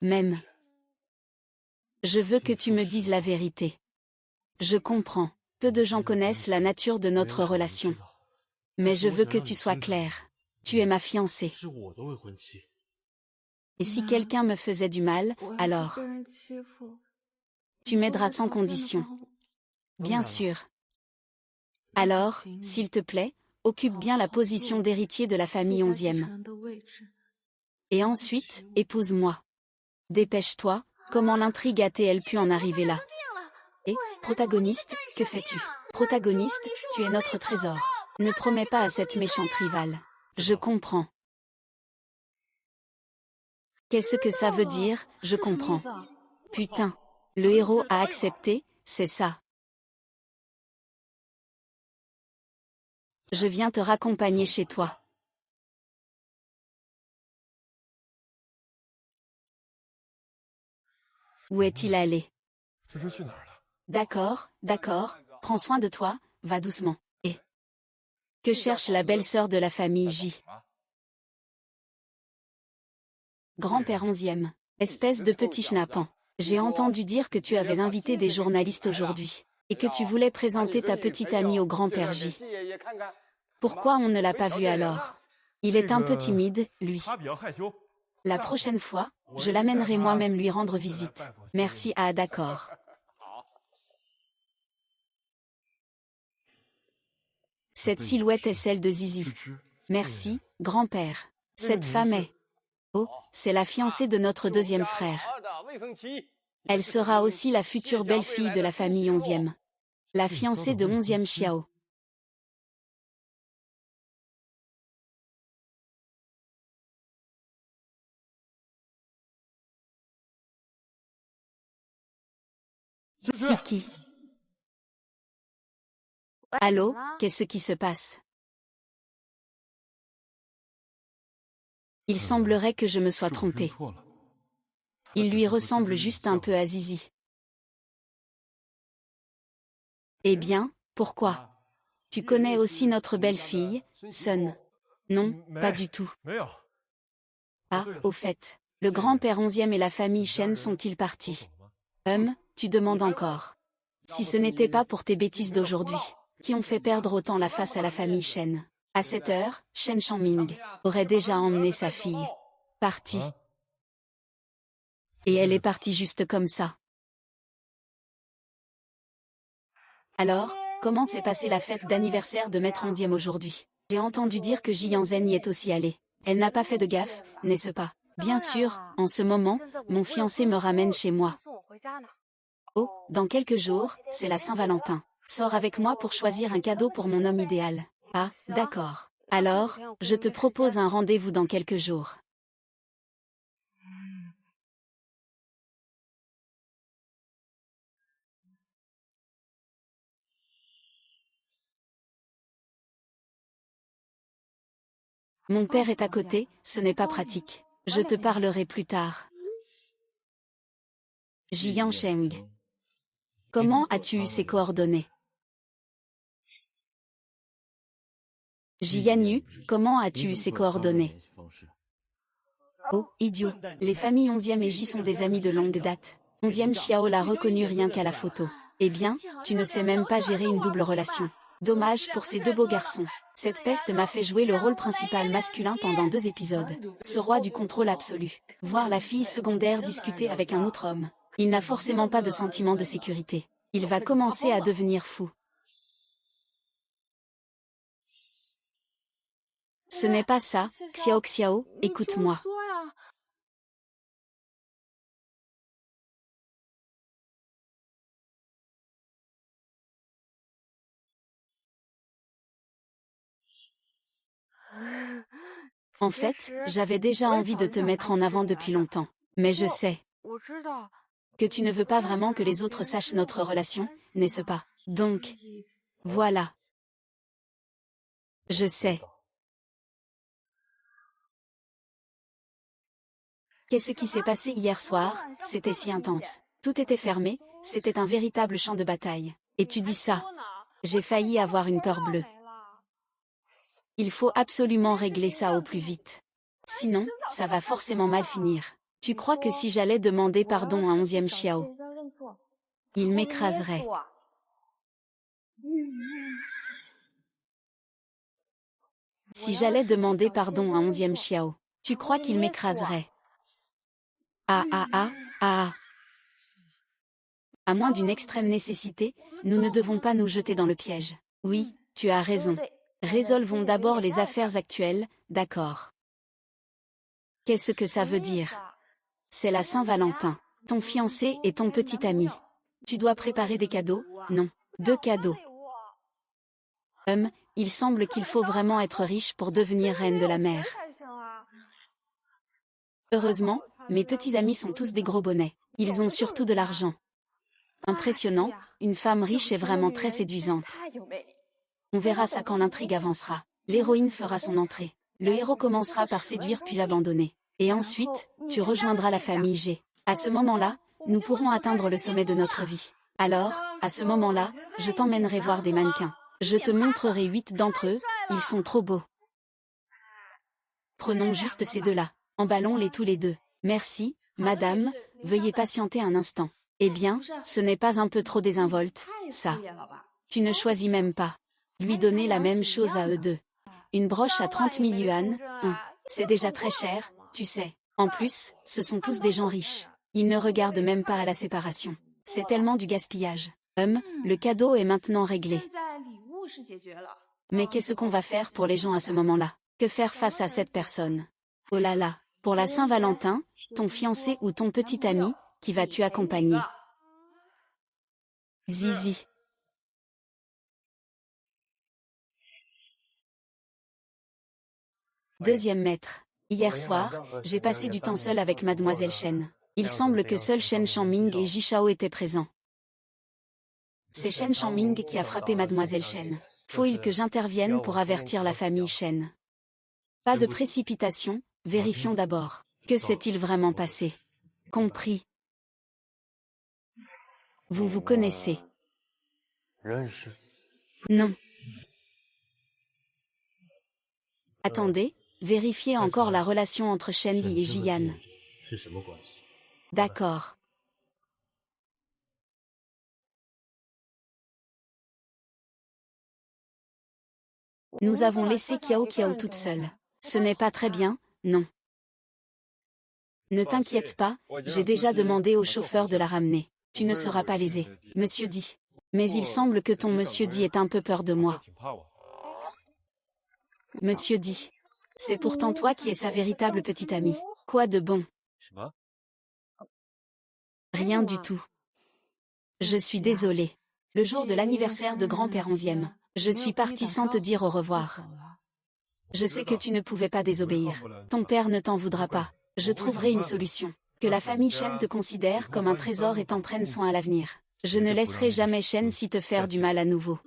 Même. Je veux que tu me dises la vérité. Je comprends. Peu de gens connaissent la nature de notre relation. Mais je veux que tu sois clair. Tu es ma fiancée. Et si quelqu'un me faisait du mal, alors tu m'aideras sans condition. Bien sûr. Alors, s'il te plaît, occupe bien la position d'héritier de la famille 11e. Et ensuite, épouse-moi. Dépêche-toi, comment l'intrigue a-t-elle pu en arriver là? Et, protagoniste, que fais-tu? Protagoniste, tu es notre trésor. Ne promets pas à cette méchante rivale. Je comprends. Qu'est-ce que ça veut dire? Je comprends. Putain. Le héros a accepté, c'est ça. Je viens te raccompagner chez toi. Où est-il allé? D'accord, d'accord, prends soin de toi, va doucement. Et que cherche la belle-sœur de la famille J? Grand-père 11e. Espèce de petit schnappant. J'ai entendu dire que tu avais invité des journalistes aujourd'hui, et que tu voulais présenter ta petite amie au grand-père J. Pourquoi on ne l'a pas vu alors? Il est un peu timide, lui. La prochaine fois, je l'amènerai moi-même lui rendre visite. Merci, ah d'accord. Cette silhouette est celle de Zizi. Merci, grand-père. Cette femme est Oh, c'est la fiancée de notre deuxième frère. Elle sera aussi la future belle-fille de la famille 11e. La fiancée de 11e Xiao. Siki. Allô, qu'est-ce qui se passe? Il semblerait que je me sois trompée. Il lui ressemble juste un peu à Zizi. Eh bien, pourquoi? Tu connais aussi notre belle-fille, Sun? Non, pas du tout. Ah, au fait, le grand-père 11e et la famille Shen sont-ils partis? Tu demandes encore. Si ce n'était pas pour tes bêtises d'aujourd'hui, qui ont fait perdre autant la face à la famille Shen. À cette heure, Shen Shangming aurait déjà emmené sa fille. Partie. Et elle est partie juste comme ça. Alors, comment s'est passée la fête d'anniversaire de Maître 11e aujourd'hui? J'ai entendu dire que Jiang Zhen y est aussi allée. Elle n'a pas fait de gaffe, n'est-ce pas? Bien sûr, en ce moment, mon fiancé me ramène chez moi. Oh, dans quelques jours, c'est la Saint-Valentin. Sors avec moi pour choisir un cadeau pour mon homme idéal. Ah, d'accord. Alors, je te propose un rendez-vous dans quelques jours. Mon père est à côté, ce n'est pas pratique. Je te parlerai plus tard. Jiang Sheng. Comment as-tu eu ces coordonnées? Jianyu, comment as-tu eu ces coordonnées? Oh, idiot. Les familles 11e et J sont des amis de longue date. 11e Xiao l'a reconnu rien qu'à la photo. Eh bien, tu ne sais même pas gérer une double relation. Dommage pour ces deux beaux garçons. Cette peste m'a fait jouer le rôle principal masculin pendant 2 épisodes. Ce roi du contrôle absolu. Voir la fille secondaire discuter avec un autre homme. Il n'a forcément pas de sentiment de sécurité. Il va commencer à devenir fou. Ce n'est pas ça, Xiao Xiao, écoute-moi. En fait, j'avais déjà envie de te mettre en avant depuis longtemps. Mais je sais que tu ne veux pas vraiment que les autres sachent notre relation, n'est-ce pas? Donc, voilà. Je sais. Qu'est-ce qui s'est passé hier soir? C'était si intense. Tout était fermé, c'était un véritable champ de bataille. Et tu dis ça? J'ai failli avoir une peur bleue. Il faut absolument régler ça au plus vite. Sinon, ça va forcément mal finir. Tu crois que si j'allais demander pardon à 11e Xiao, il m'écraserait? Si j'allais demander pardon à 11e Xiao, tu crois qu'il m'écraserait? Ah ah ah, ah. À moins d'une extrême nécessité, nous ne devons pas nous jeter dans le piège. Oui, tu as raison. Résolvons d'abord les affaires actuelles, d'accord. Qu'est-ce que ça veut dire? C'est la Saint-Valentin. Ton fiancé et ton petit ami. Tu dois préparer des cadeaux? Non. 2 cadeaux. Il semble qu'il faut vraiment être riche pour devenir reine de la mer. Heureusement, mes petits amis sont tous des gros bonnets. Ils ont surtout de l'argent. Impressionnant, une femme riche est vraiment très séduisante. On verra ça quand l'intrigue avancera. L'héroïne fera son entrée. Le héros commencera par séduire puis abandonner. Et ensuite, tu rejoindras la famille G. À ce moment-là, nous pourrons atteindre le sommet de notre vie. Alors, à ce moment-là, je t'emmènerai voir des mannequins. Je te montrerai 8 d'entre eux, ils sont trop beaux. Prenons juste ces 2-là. Emballons-les tous les 2. Merci, madame, veuillez patienter un instant. Eh bien, ce n'est pas un peu trop désinvolte, ça? Tu ne choisis même pas. Lui donner la même chose à eux deux. Une broche à 30 000 yuan, c'est déjà très cher, tu sais. En plus, ce sont tous des gens riches. Ils ne regardent même pas à la séparation. C'est tellement du gaspillage. Le cadeau est maintenant réglé. Mais qu'est-ce qu'on va faire pour les gens à ce moment-là? Que faire face à cette personne? Oh là là, Pour la Saint-Valentin, ton fiancé ou ton petit ami, qui vas-tu accompagner? Zizi. Deuxième maître. Hier soir, j'ai passé du temps seul avec Mademoiselle Shen. Il semble que seul Shen Shangming et Jishao étaient présents. C'est Shen Shangming qui a frappé Mademoiselle Shen. Faut-il que j'intervienne pour avertir la famille Shen? Pas de précipitation, vérifions d'abord. Que s'est-il vraiment passé? Compris. Vous vous connaissez? Non. Attendez, vérifiez encore la relation entre Shenzi et Jian. D'accord. Nous avons laissé Kiao Kiao toute seule. Ce n'est pas très bien, non. Ne t'inquiète pas, j'ai déjà demandé au chauffeur de la ramener. Tu ne seras pas lésé, Monsieur Di. Mais il semble que ton Monsieur Di ait un peu peur de moi. Monsieur Di. C'est pourtant toi qui es sa véritable petite amie. Quoi de bon? Rien du tout. Je suis désolée. Le jour de l'anniversaire de grand-père 11e, je suis partie sans te dire au revoir. Je sais que tu ne pouvais pas désobéir. Ton père ne t'en voudra pas. Je trouverai une solution. Que la famille Shen te considère comme un trésor et t'en prenne soin à l'avenir. Je ne laisserai jamais Shen si te faire du mal à nouveau.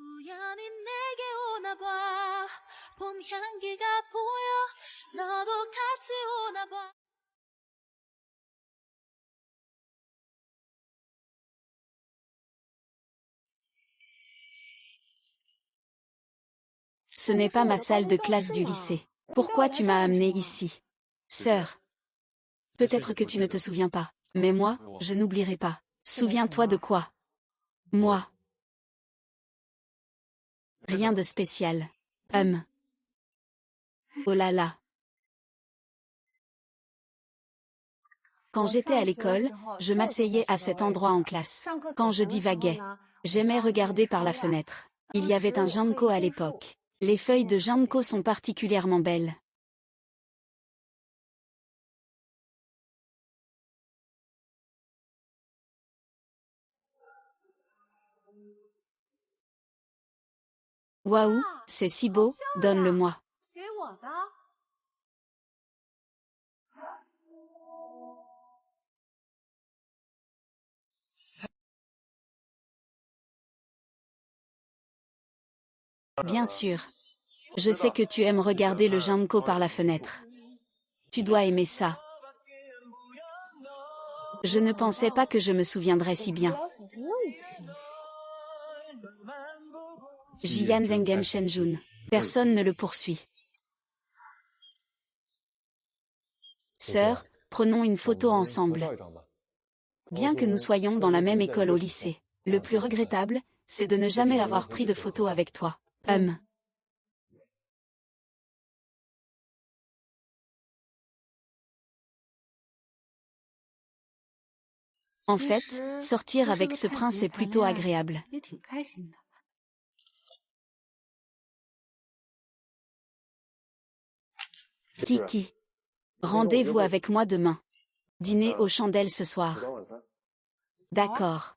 Ce n'est pas ma salle de classe du lycée. Pourquoi tu m'as amené ici? Sœur. Peut-être que tu ne te souviens pas, mais moi, je n'oublierai pas. Souviens-toi de quoi? Moi. Rien de spécial. Oh là là. Quand j'étais à l'école, je m'asseyais à cet endroit en classe. Quand je divaguais, j'aimais regarder par la fenêtre. Il y avait un Janko à l'époque. Les feuilles de Janko sont particulièrement belles. Waouh, c'est si beau, donne-le-moi. Bien sûr. Je sais que tu aimes regarder le Janko par la fenêtre. Tu dois aimer ça. Je ne pensais pas que je me souviendrais si bien. Jian Zengem Shenjun. Personne ne le poursuit. Sœur, prenons une photo ensemble. Bien que nous soyons dans la même école au lycée, le plus regrettable, c'est de ne jamais avoir pris de photo avec toi. En fait, sortir avec ce prince est plutôt agréable. Kiki. Rendez-vous avec moi demain. Dîner aux chandelles ce soir. D'accord.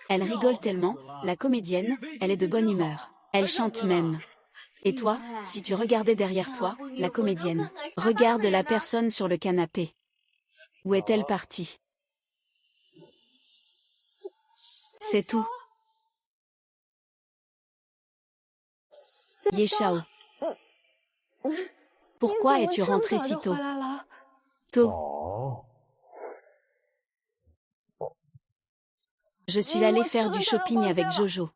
Elle rigole tellement, la comédienne, elle est de bonne humeur. Elle chante même. Et toi, si tu regardais derrière toi, la comédienne, regarde la personne sur le canapé. Où est-elle partie? C'est tout. Yeshao. Pourquoi es-tu rentré si tôt? Tôt. Je suis allée faire du shopping avec Jojo.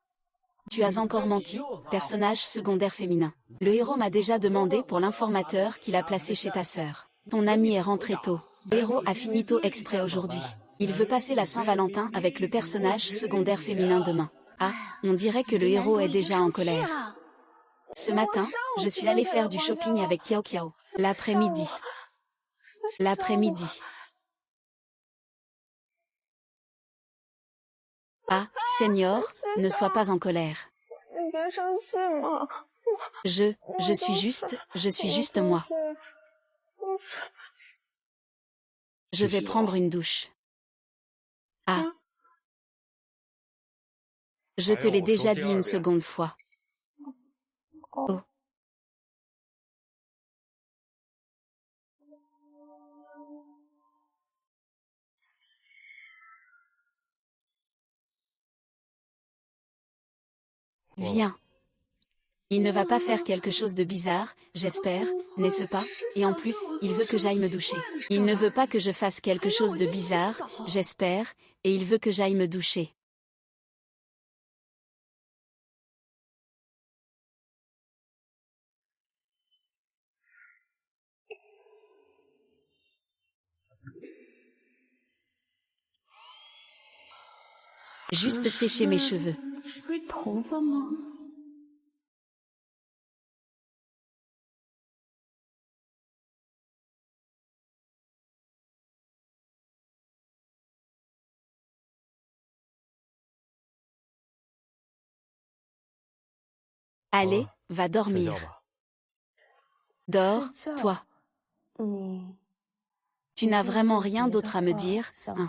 Tu as encore menti, personnage secondaire féminin. Le héros m'a déjà demandé pour l'informateur qu'il a placé chez ta sœur. Ton ami est rentré tôt. Le héros a fini tôt exprès aujourd'hui. Il veut passer la Saint-Valentin avec le personnage secondaire féminin demain. Ah, on dirait que le héros est déjà en colère. Ce matin, je suis allée faire du shopping avec Kiao Kiao. L'après-midi. L'après-midi. Ah, Seigneur, ne sois pas en colère. Je suis juste moi. Je vais prendre une douche. Ah. Je te l'ai déjà dit une seconde fois. Oh. Viens. Il ne va pas faire quelque chose de bizarre, j'espère, n'est-ce pas? Et en plus, il veut que j'aille me doucher. Il ne veut pas que je fasse quelque chose de bizarre, j'espère, et il veut que j'aille me doucher. Juste sécher mes cheveux. Allez, va dormir. Dors, toi. Tu n'as vraiment rien d'autre à me dire, hein?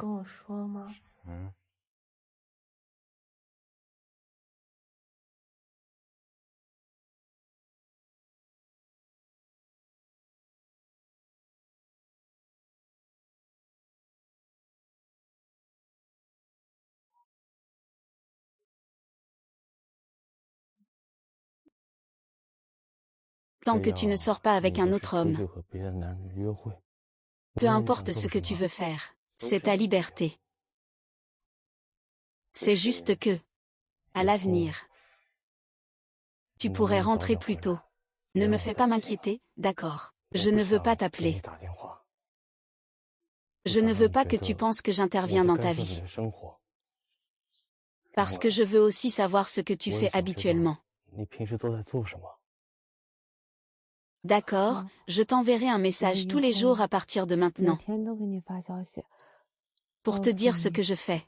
Tant que tu ne sors pas avec un autre homme. Peu importe ce que tu veux faire. C'est ta liberté. C'est juste que, à l'avenir, tu pourrais rentrer plus tôt. Ne me fais pas m'inquiéter, d'accord? Je ne veux pas t'appeler. Je ne veux pas que tu penses que j'interviens dans ta vie. Parce que je veux aussi savoir ce que tu fais habituellement. D'accord, je t'enverrai un message tous les jours à partir de maintenant. Pour te dire ce que je fais.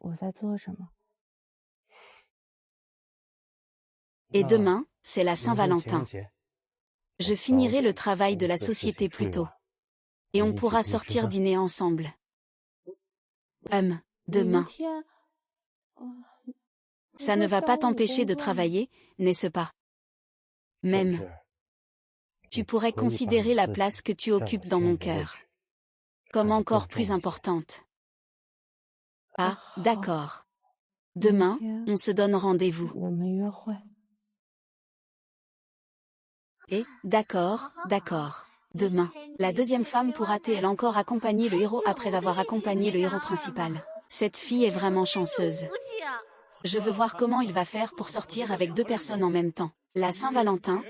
Et demain, c'est la Saint-Valentin. Je finirai le travail de la société plus tôt. Et on pourra sortir dîner ensemble. Demain. Ça ne va pas t'empêcher de travailler, n'est-ce pas? Même. Tu pourrais considérer la place que tu occupes dans mon cœur comme encore plus importante. Ah, d'accord. Demain, on se donne rendez-vous. Et, d'accord. Demain, la deuxième femme pourra-t-elle encore accompagner le héros après avoir accompagné le héros principal? Cette fille est vraiment chanceuse. Je veux voir comment il va faire pour sortir avec deux personnes en même temps. La Saint-Valentin,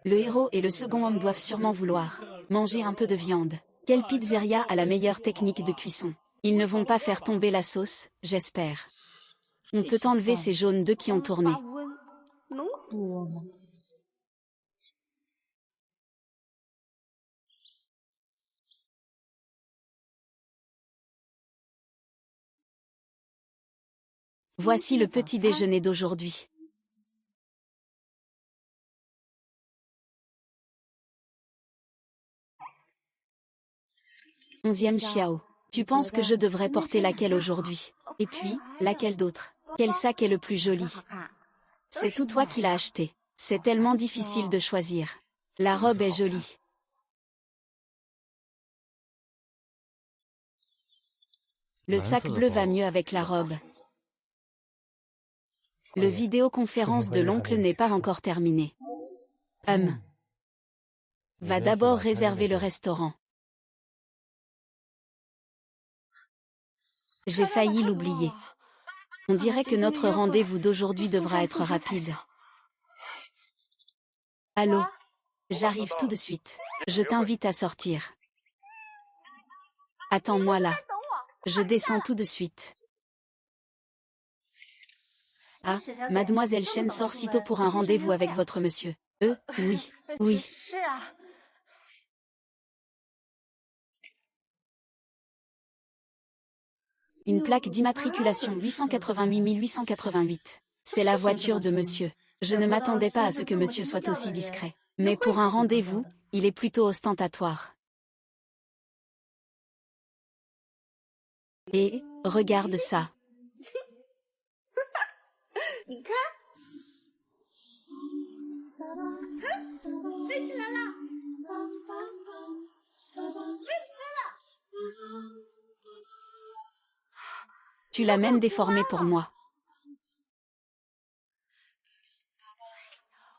le héros et le second homme doivent sûrement vouloir manger un peu de viande. Quelle pizzeria a la meilleure technique de cuisson? Ils ne vont pas faire tomber la sauce, j'espère. On peut enlever ces jaunes d'œufs qui ont tourné. Voici le petit déjeuner d'aujourd'hui. Onzième Xiao. Tu penses que je devrais porter laquelle aujourd'hui? Et puis, laquelle d'autre? Quel sac est le plus joli? C'est tout toi qui l'as acheté. C'est tellement difficile de choisir. La robe est jolie. Le sac bleu va mieux avec la robe. Le vidéoconférence de l'oncle n'est pas encore terminé. Va d'abord réserver le restaurant. J'ai failli l'oublier. On dirait que notre rendez-vous d'aujourd'hui devra être rapide. Allô? J'arrive tout de suite. Je t'invite à sortir. Attends-moi là. Je descends tout de suite. Ah, Mademoiselle Chen sort sitôt pour un rendez-vous avec votre monsieur. Oui. Une plaque d'immatriculation 888 888. C'est la voiture de monsieur. Je ne m'attendais pas à ce que monsieur soit aussi discret. Mais pour un rendez-vous, il est plutôt ostentatoire. Et, regarde ça. Tu l'as même déformé pour moi.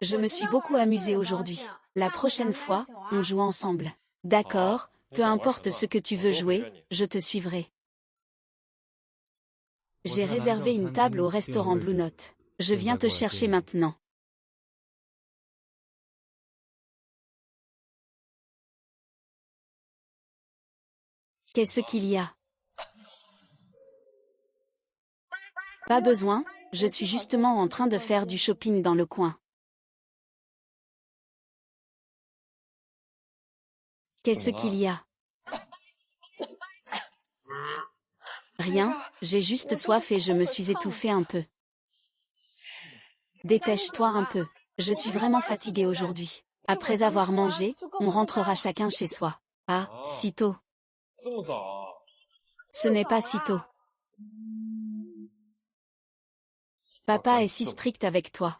Je me suis beaucoup amusée aujourd'hui. La prochaine fois, on joue ensemble. D'accord, peu importe ce que tu veux jouer, je te suivrai. J'ai réservé une table au restaurant Blue Note. Je viens te chercher maintenant. Qu'est-ce qu'il y a? Pas besoin, je suis justement en train de faire du shopping dans le coin. Qu'est-ce qu'il y a? Rien, j'ai juste soif et je me suis étouffée un peu. Dépêche-toi un peu. Je suis vraiment fatiguée aujourd'hui. Après avoir mangé, on rentrera chacun chez soi. Ah, si tôt. Ce n'est pas si tôt. Papa est si strict avec toi.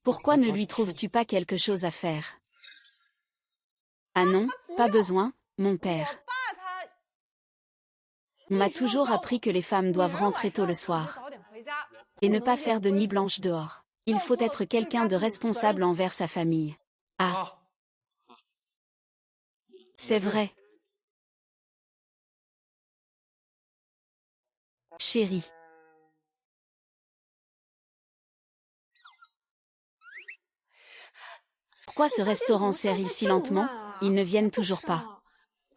Pourquoi ne lui trouves-tu pas quelque chose à faire? Ah non, pas besoin, mon père. On m'a toujours appris que les femmes doivent rentrer tôt le soir. Et ne pas faire de nuit blanche dehors. Il faut être quelqu'un de responsable envers sa famille. Ah. C'est vrai. Chérie. Pourquoi ce restaurant sert si lentement? Ils ne viennent toujours pas.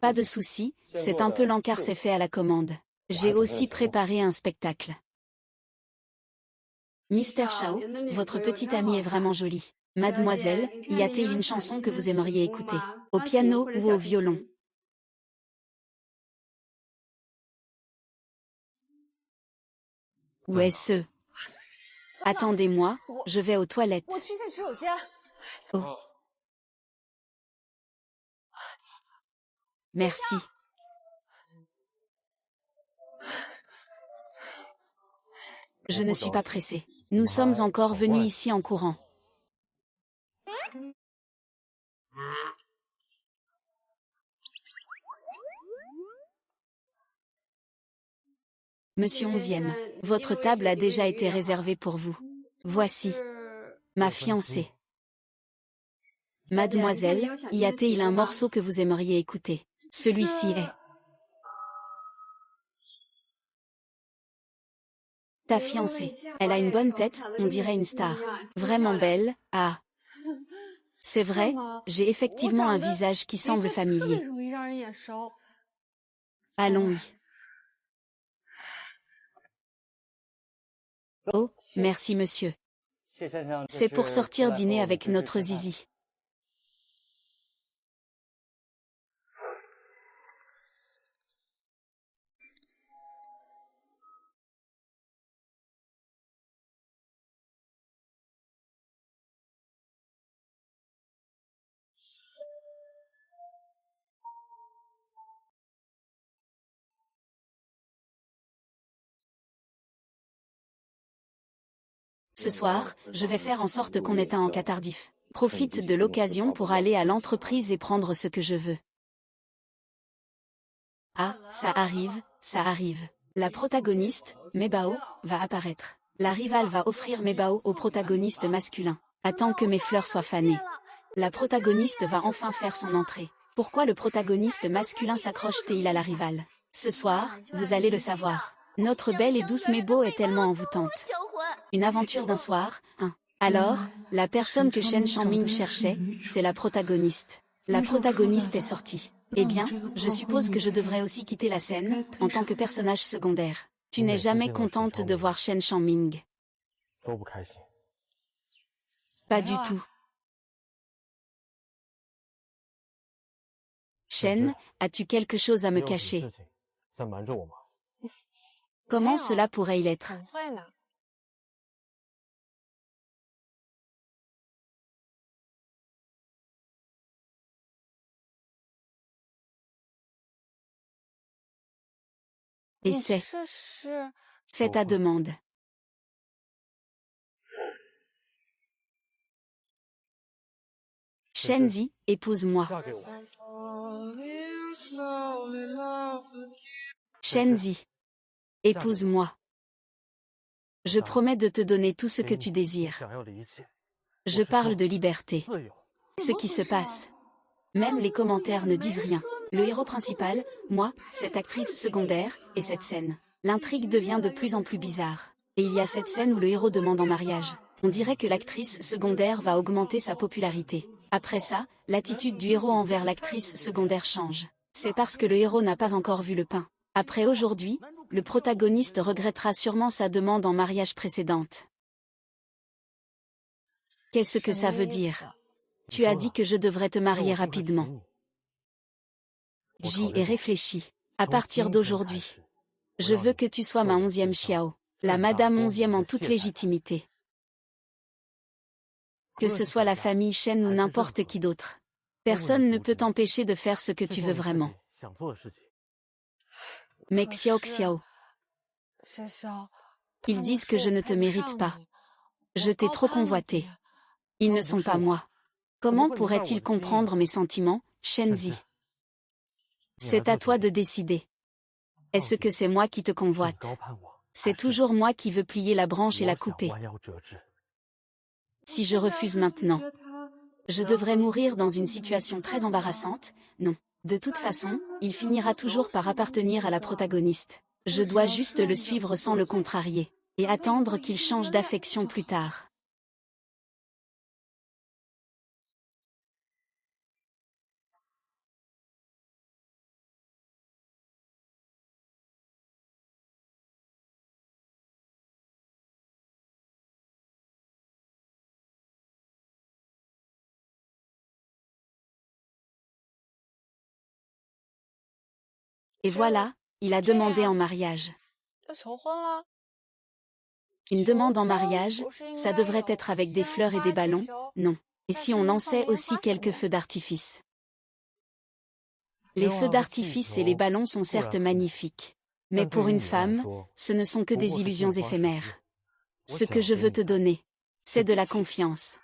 Pas de souci, c'est un peu lent car c'est fait à la commande. J'ai aussi préparé un spectacle. Mister Chao, votre petite amie est vraiment jolie. Mademoiselle, y a-t-il une chanson que vous aimeriez écouter? Au piano ou au violon? Où est-ce? Attendez-moi, je vais aux toilettes. Oh. Merci. Je ne suis pas pressée. Nous sommes encore venus ici en courant. Monsieur 11e, votre table a déjà été réservée pour vous. Voici. Ma fiancée. Mademoiselle, y a-t-il un morceau que vous aimeriez écouter? Celui-ci est. Ta fiancée. Elle a une bonne tête, on dirait une star. Vraiment belle, ah. C'est vrai, j'ai effectivement un visage qui semble familier. Allons-y. Oh, merci monsieur. C'est pour sortir dîner avec notre zizi. Ce soir, je vais faire en sorte qu'on ait un encas tardif. Profite de l'occasion pour aller à l'entreprise et prendre ce que je veux. Ah, ça arrive, ça arrive. La protagoniste, Mebao, va apparaître. La rivale va offrir Mebao au protagoniste masculin. Attends que mes fleurs soient fanées. La protagoniste va enfin faire son entrée. Pourquoi le protagoniste masculin s'accroche-t-il à la rivale? Ce soir, vous allez le savoir. Notre belle et douce Mebo est tellement envoûtante. Une aventure d'un soir, hein. Alors, la personne que Shen Shangming cherchait, c'est la protagoniste. La protagoniste est sortie. Eh bien, je suppose que je devrais aussi quitter la scène, en tant que personnage secondaire. Tu n'es jamais contente de voir Shen Shangming? Pas du tout. Shen, as-tu quelque chose à me cacher? Comment cela pourrait-il être? 很会呢。 Essaie. 试试。 Fais ta demande. Shenzi, épouse-moi. 嫁给我。 Shenzi, épouse-moi. Je promets de te donner tout ce que tu désires. 想要的一切， Je parle de liberté. 自由。 Ce qui se passe. Même les commentaires ne disent rien. Le héros principal, moi, cette actrice secondaire, et cette scène. L'intrigue devient de plus en plus bizarre. Et il y a cette scène où le héros demande en mariage. On dirait que l'actrice secondaire va augmenter sa popularité. Après ça, l'attitude du héros envers l'actrice secondaire change. C'est parce que le héros n'a pas encore vu le pain. Après aujourd'hui, le protagoniste regrettera sûrement sa demande en mariage précédente. Qu'est-ce que ça veut dire? Tu as dit que je devrais te marier rapidement. J'y ai réfléchi. À partir d'aujourd'hui, je veux que tu sois ma 11e Xiao, la madame 11e en toute légitimité. Que ce soit la famille Shen ou n'importe qui d'autre. Personne ne peut t'empêcher de faire ce que tu veux vraiment. Mais Xiao Xiao, ils disent que je ne te mérite pas. Je t'ai trop convoité. Ils ne sont pas moi. Comment pourrait-il comprendre mes sentiments, Shenzi? C'est à toi de décider. Est-ce que c'est moi qui te convoite? C'est toujours moi qui veux plier la branche et la couper. Si je refuse maintenant, je devrais mourir dans une situation très embarrassante. Non. De toute façon, il finira toujours par appartenir à la protagoniste. Je dois juste le suivre sans le contrarier, et attendre qu'il change d'affection plus tard. Et voilà, il a demandé en mariage. Une demande en mariage, ça devrait être avec des fleurs et des ballons, non. Et si on lançait aussi quelques feux d'artifice? Les feux d'artifice et les ballons sont certes magnifiques. Mais pour une femme, ce ne sont que des illusions éphémères. Ce que je veux te donner, c'est de la confiance.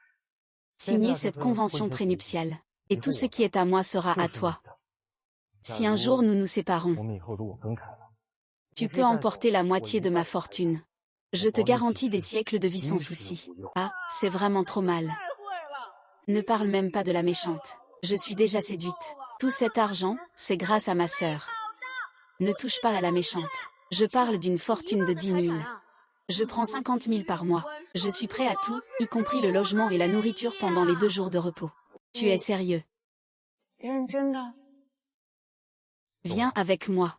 Signer cette convention prénuptiale. Et tout ce qui est à moi sera à toi. Si un jour nous nous séparons, tu peux emporter la moitié de ma fortune. Je te garantis des siècles de vie sans souci. Ah, c'est vraiment trop mal. Ne parle même pas de la méchante. Je suis déjà séduite. Tout cet argent, c'est grâce à ma sœur. Ne touche pas à la méchante. Je parle d'une fortune de 10 000. Je prends 50 000 par mois. Je suis prêt à tout, y compris le logement et la nourriture pendant les 2 jours de repos. Tu es sérieux? Viens avec moi.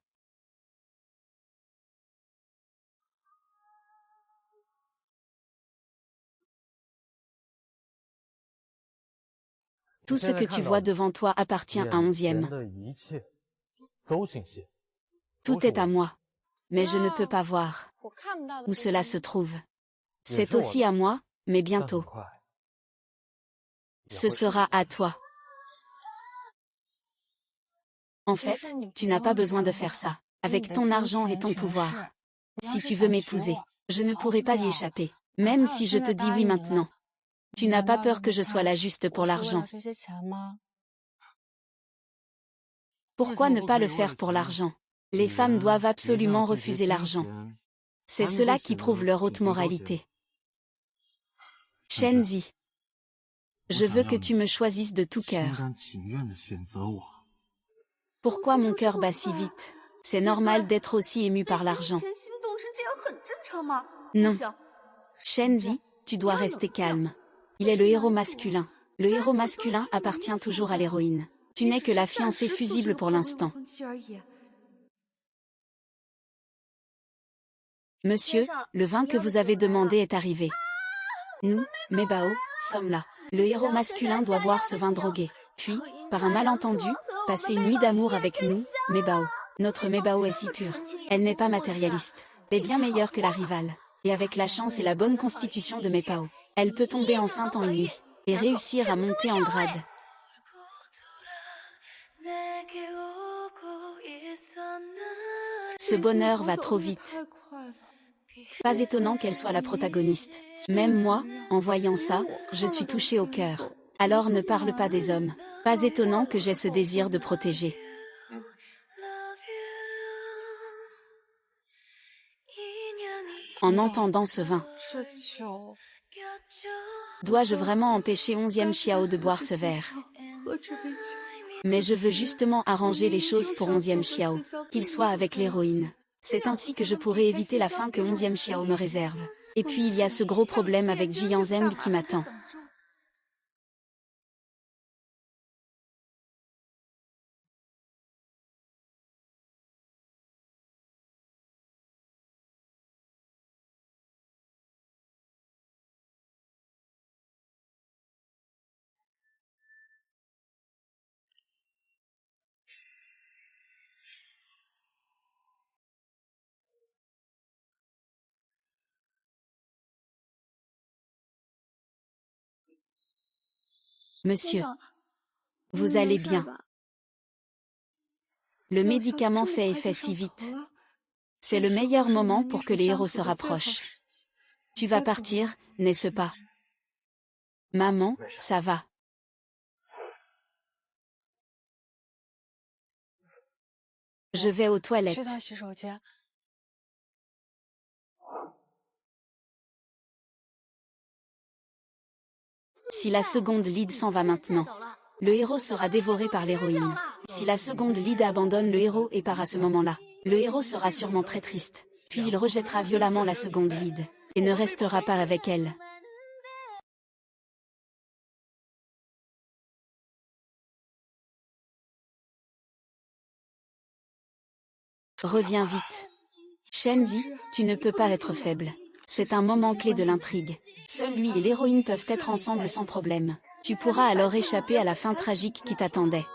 Tout ce que tu vois devant toi appartient à 11e. Tout est à moi. Mais je ne peux pas voir où cela se trouve. C'est aussi à moi, mais bientôt. Ce sera à toi. En fait, tu n'as pas besoin de faire ça. Avec ton argent et ton pouvoir. Si tu veux m'épouser, je ne pourrai pas y échapper. Même si je te dis oui maintenant. Tu n'as pas peur que je sois là juste pour l'argent. Pourquoi ne pas le faire pour l'argent? Les femmes doivent absolument refuser l'argent. C'est cela qui prouve leur haute moralité. Shenzi, je veux que tu me choisisses de tout cœur. Pourquoi mon cœur bat si vite? C'est normal d'être aussi ému par l'argent. Non. Shenzi, tu dois rester calme. Il est le héros masculin. Le héros masculin appartient toujours à l'héroïne. Tu n'es que la fiancée fusible pour l'instant. Monsieur, le vin que vous avez demandé est arrivé. Nous, Mebao, sommes là. Le héros masculin doit boire ce vin drogué. Puis, par un malentendu, passer une nuit d'amour avec nous, Mebao. Notre Mebao est si pure. Elle n'est pas matérialiste. est bien meilleure que la rivale. Et avec la chance et la bonne constitution de mes Pao, elle peut tomber enceinte en une nuit, et réussir à monter en grade. Ce bonheur va trop vite. Pas étonnant qu'elle soit la protagoniste. Même moi, en voyant ça, je suis touchée au cœur. Alors ne parle pas des hommes. Pas étonnant que j'ai ce désir de protéger. En entendant ce vin, dois-je vraiment empêcher 11e Xiao de boire ce verre? Mais je veux justement arranger les choses pour 11e Xiao, qu'il soit avec l'héroïne. C'est ainsi que je pourrai éviter la fin que 11e Xiao me réserve. Et puis il y a ce gros problème avec Jiang Zeng qui m'attend. Monsieur, vous allez bien. Le médicament fait effet si vite. C'est le meilleur moment pour que les héros se rapprochent. Tu vas partir, n'est-ce pas? Maman, ça va. Je vais aux toilettes. Si la seconde lead s'en va maintenant, le héros sera dévoré par l'héroïne. Si la seconde lead abandonne le héros et part à ce moment-là, le héros sera sûrement très triste. Puis il rejettera violemment la seconde lead, et ne restera pas avec elle. Reviens vite. Shenzi, tu ne peux pas être faible. C'est un moment clé de l'intrigue. Seul lui et l'héroïne peuvent être ensemble sans problème. Tu pourras alors échapper à la fin tragique qui t'attendait.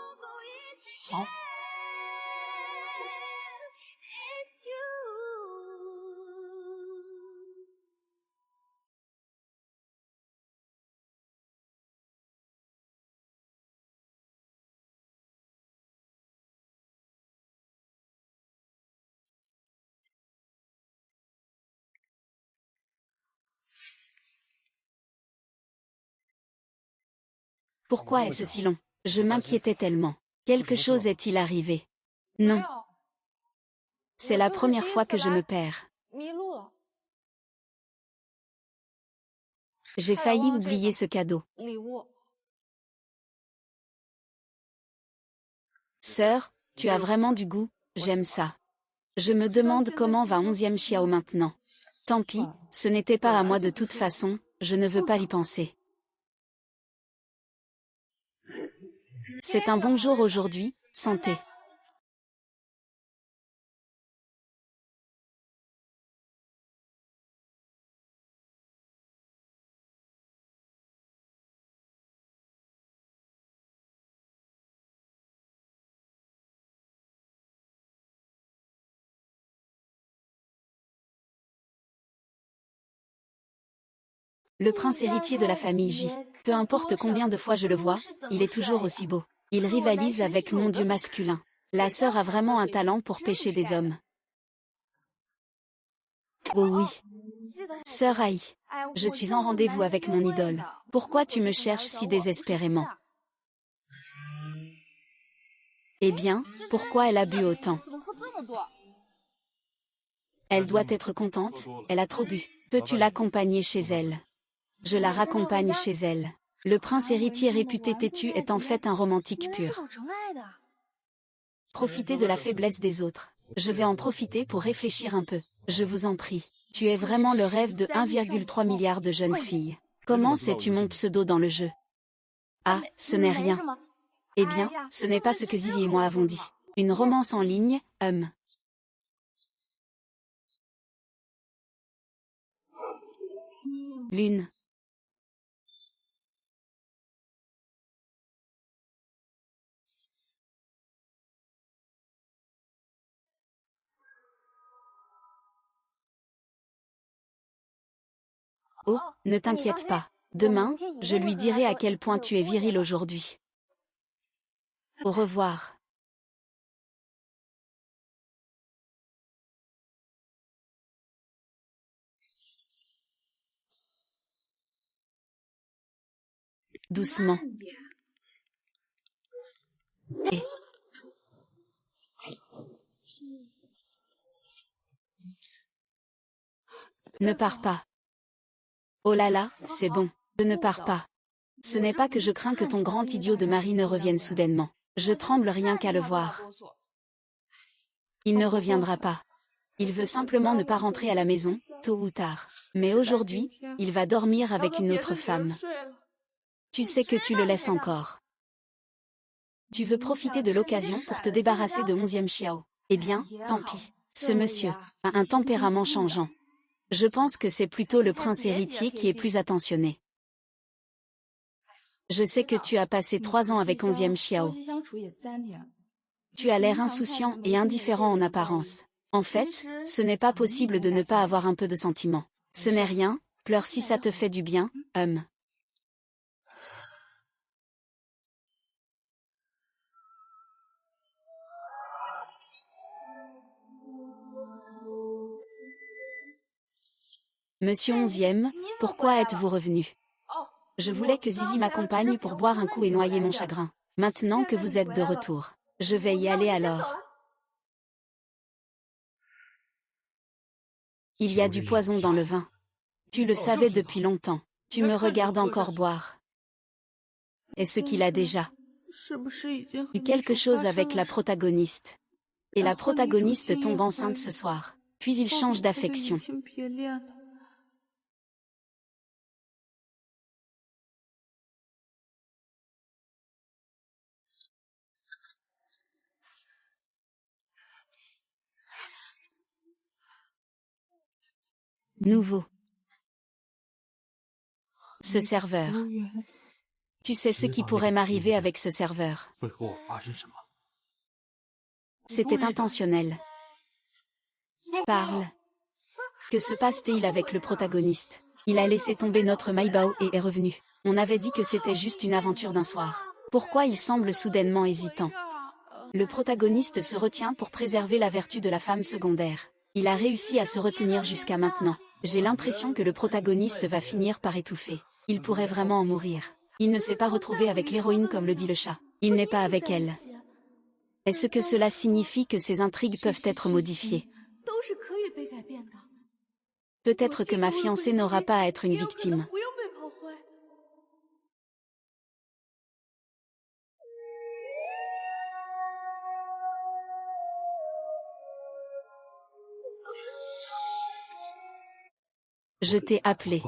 Pourquoi est-ce si long? Je m'inquiétais tellement. Quelque chose est-il arrivé? Non. C'est la première fois que je me perds. J'ai failli oublier ce cadeau. Sœur, tu as vraiment du goût, j'aime ça. Je me demande comment va 11e Xiao maintenant. Tant pis, ce n'était pas à moi de toute façon, je ne veux pas y penser. C'est un bon jour aujourd'hui, santé. Le prince héritier de la famille J. Peu importe combien de fois je le vois, il est toujours aussi beau. Il rivalise avec mon dieu masculin. La sœur a vraiment un talent pour pêcher des hommes. Oh oui. Sœur Aïe, je suis en rendez-vous avec mon idole. Pourquoi tu me cherches si désespérément? Eh bien, pourquoi elle a bu autant? Elle doit être contente, elle a trop bu. Peux-tu l'accompagner chez elle? Je la raccompagne chez elle. Le prince héritier réputé têtu est en fait un romantique pur. Profitez de la faiblesse des autres. Je vais en profiter pour réfléchir un peu. Je vous en prie. Tu es vraiment le rêve de 1,3 milliard de jeunes filles. Comment sais-tu mon pseudo dans le jeu? Ah, ce n'est rien. Eh bien, ce n'est pas ce que Zizi et moi avons dit. Une romance en ligne, Lune. Oh, ne t'inquiète pas. Demain, je lui dirai à quel point tu es viril aujourd'hui. Au revoir. Doucement. Et ne pars pas. Oh là là, c'est bon. Je ne pars pas. Ce n'est pas que je crains que ton grand idiot de mari ne revienne soudainement. Je tremble rien qu'à le voir. Il ne reviendra pas. Il veut simplement ne pas rentrer à la maison, tôt ou tard. Mais aujourd'hui, il va dormir avec une autre femme. Tu sais que tu le laisses encore. Tu veux profiter de l'occasion pour te débarrasser de 11e Xiao. Eh bien, tant pis. Ce monsieur a un tempérament changeant. Je pense que c'est plutôt le prince héritier qui est plus attentionné. Je sais que tu as passé 3 ans avec 11e Xiao. Tu as l'air insouciant et indifférent en apparence. En fait, ce n'est pas possible de ne pas avoir un peu de sentiment. Ce n'est rien, pleure si ça te fait du bien, Monsieur 11e, pourquoi êtes-vous revenu? Je voulais que Zizi m'accompagne pour boire un coup et noyer mon chagrin. Maintenant que vous êtes de retour, je vais y aller alors. Il y a du poison dans le vin. Tu le savais depuis longtemps. Tu me regardes encore boire. Est-ce qu'il a déjà eu quelque chose avec la protagoniste? Et la protagoniste tombe enceinte ce soir. Puis il change d'affection. Nouveau. Ce serveur. Tu sais ce qui pourrait m'arriver avec ce serveur. C'était intentionnel. Parle. Que se passe-t-il avec le protagoniste? Il a laissé tomber notre Maibao et est revenu. On avait dit que c'était juste une aventure d'un soir. Pourquoi il semble soudainement hésitant? Le protagoniste se retient pour préserver la vertu de la femme secondaire. Il a réussi à se retenir jusqu'à maintenant. J'ai l'impression que le protagoniste va finir par étouffer. Il pourrait vraiment en mourir. Il ne s'est pas retrouvé avec l'héroïne comme le dit le chat. Il n'est pas avec elle. Est-ce que cela signifie que ces intrigues peuvent être modifiées? Peut-être que ma fiancée n'aura pas à être une victime. Je t'ai appelé.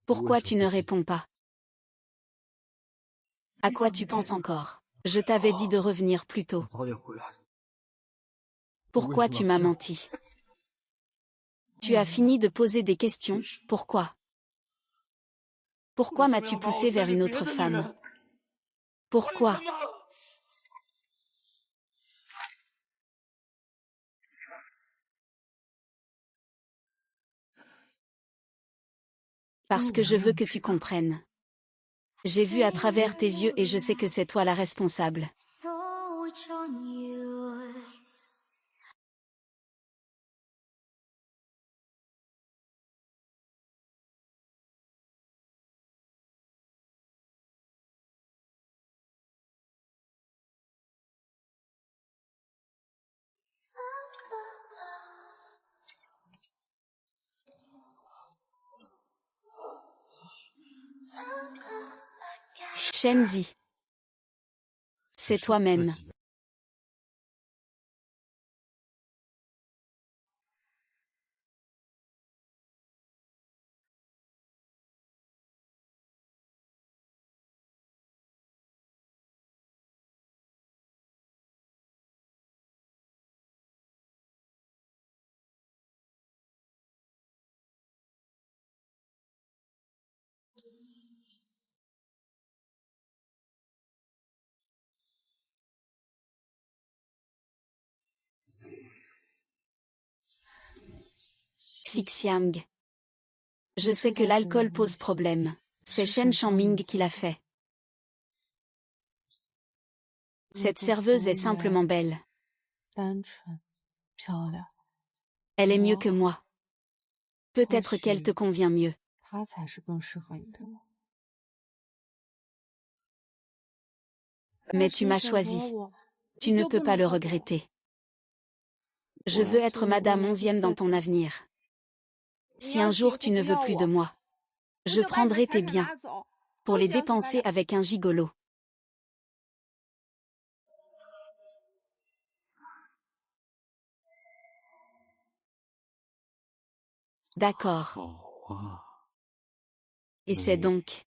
Pourquoi tu ne réponds pas? À quoi tu penses encore? Je t'avais dit de revenir plus tôt. Pourquoi tu m'as menti? Tu as fini de poser des questions, pourquoi? Pourquoi m'as-tu poussé vers une autre femme? Pourquoi? Parce que je veux que tu comprennes. J'ai vu à travers tes yeux et je sais que c'est toi la responsable. Shenzi. C'est toi-même. Xixiang. Je sais que l'alcool pose problème. C'est Shen Shangming qui l'a fait. Cette serveuse est simplement belle. Elle est mieux que moi. Peut-être qu'elle te convient mieux. Mais tu m'as choisi. Tu ne peux pas le regretter. Je veux être Madame 11e dans ton avenir. Si un jour tu ne veux plus de moi, je prendrai tes biens pour les dépenser avec un gigolo. D'accord. Et c'est donc...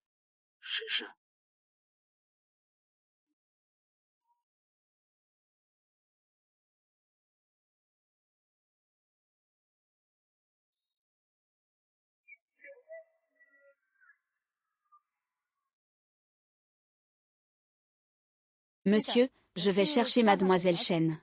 Monsieur, je vais chercher Mademoiselle Shen.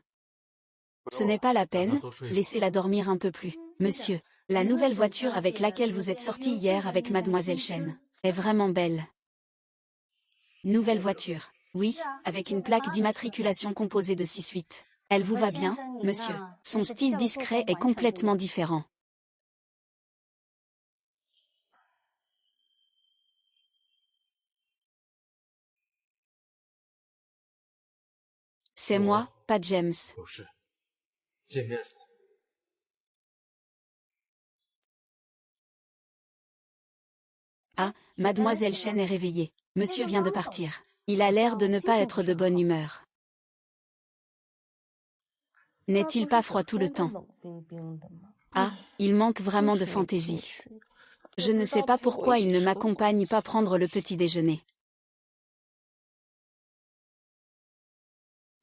Ce n'est pas la peine, laissez-la dormir un peu plus. Monsieur, la nouvelle voiture avec laquelle vous êtes sorti hier avec Mademoiselle Shen est vraiment belle. Nouvelle voiture. Oui, avec une plaque d'immatriculation composée de 6-8. Elle vous va bien, monsieur? Son style discret est complètement différent. C'est moi, pas James. Ah, Mademoiselle Shen est réveillée. Monsieur vient de partir. Il a l'air de ne pas être de bonne humeur. N'est-il pas froid tout le temps? Ah, il manque vraiment de fantaisie. Je ne sais pas pourquoi il ne m'accompagne pas prendre le petit déjeuner.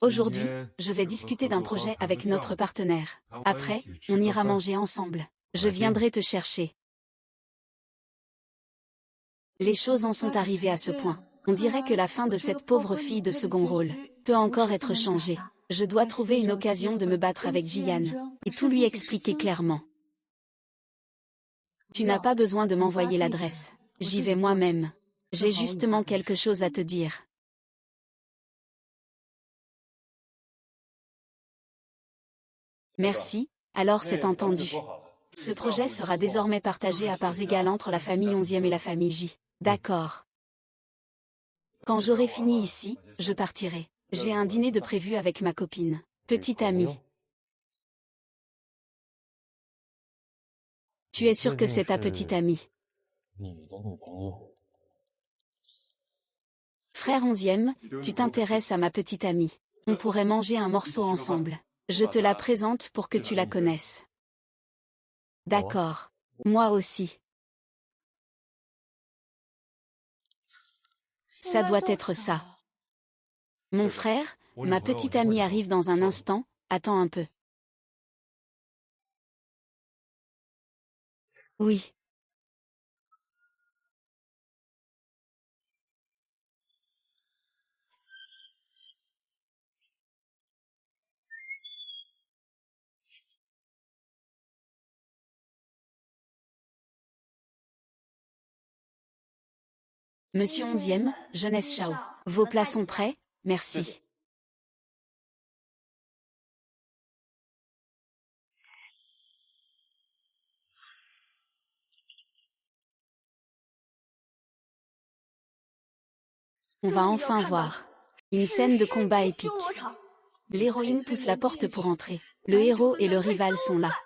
Aujourd'hui, je vais discuter d'un projet avec notre partenaire. Après, on ira manger ensemble. Je viendrai te chercher. Les choses en sont arrivées à ce point. On dirait que la fin de cette pauvre fille de second rôle peut encore être changée. Je dois trouver une occasion de me battre avec Jian et tout lui expliquer clairement. Tu n'as pas besoin de m'envoyer l'adresse. J'y vais moi-même. J'ai justement quelque chose à te dire. Merci, alors c'est entendu. Ce projet sera désormais partagé à parts égales entre la famille 11e et la famille J. D'accord. Quand j'aurai fini ici, je partirai. J'ai un dîner de prévu avec ma copine. Petite amie. Tu es sûr que c'est ta petite amie? Frère 11e, tu t'intéresses à ma petite amie. On pourrait manger un morceau ensemble. Je te la présente pour que tu la connaisses. D'accord. Moi aussi. Ça doit être ça. Mon frère, ma petite amie arrive dans un instant, attends un peu. Oui. Monsieur 11e, Jeunesse Chao. Vos plats sont prêts? Merci. On va enfin voir une scène de combat épique. L'héroïne pousse la porte pour entrer. Le héros et le rival sont là.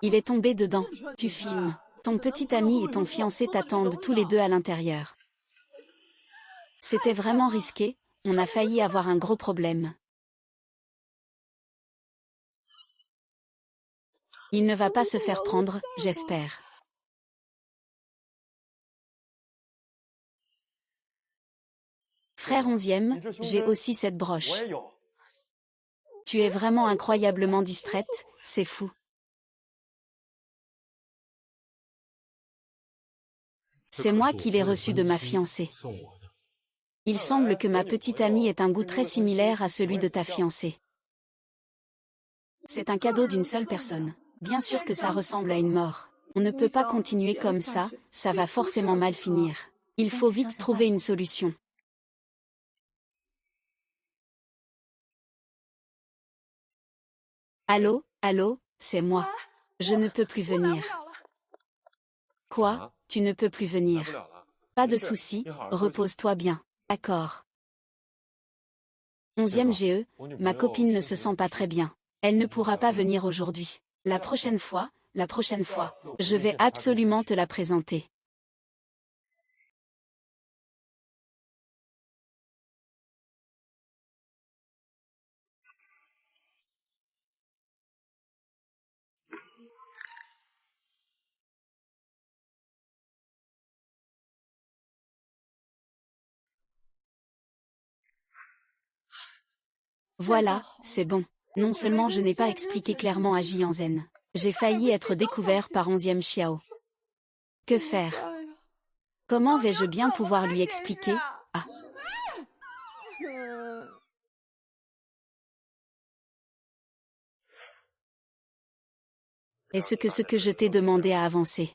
Il est tombé dedans. Tu filmes. Ton petit ami et ton fiancé t'attendent tous les deux à l'intérieur. C'était vraiment risqué, on a failli avoir un gros problème. Il ne va pas se faire prendre, j'espère. Frère 11e, j'ai aussi cette broche. Tu es vraiment incroyablement distraite, c'est fou. C'est moi qui l'ai reçu de ma fiancée. Il semble que ma petite amie ait un goût très similaire à celui de ta fiancée. C'est un cadeau d'une seule personne. Bien sûr que ça ressemble à une mort. On ne peut pas continuer comme ça va forcément mal finir. Il faut vite trouver une solution. Allô, allô, c'est moi. Je ne peux plus venir. Quoi, tu ne peux plus venir? Pas de souci, repose-toi bien. D'accord. 11e GE, ma copine ne se sent pas très bien. Elle ne pourra pas venir aujourd'hui. La prochaine fois, je vais absolument te la présenter. Voilà, c'est bon. Non seulement je n'ai pas expliqué clairement à Jianzhen, j'ai failli être découvert par 11e Xiao. Que faire? Comment vais-je bien pouvoir lui expliquer? Ah. Est-ce que je t'ai demandé a avancé?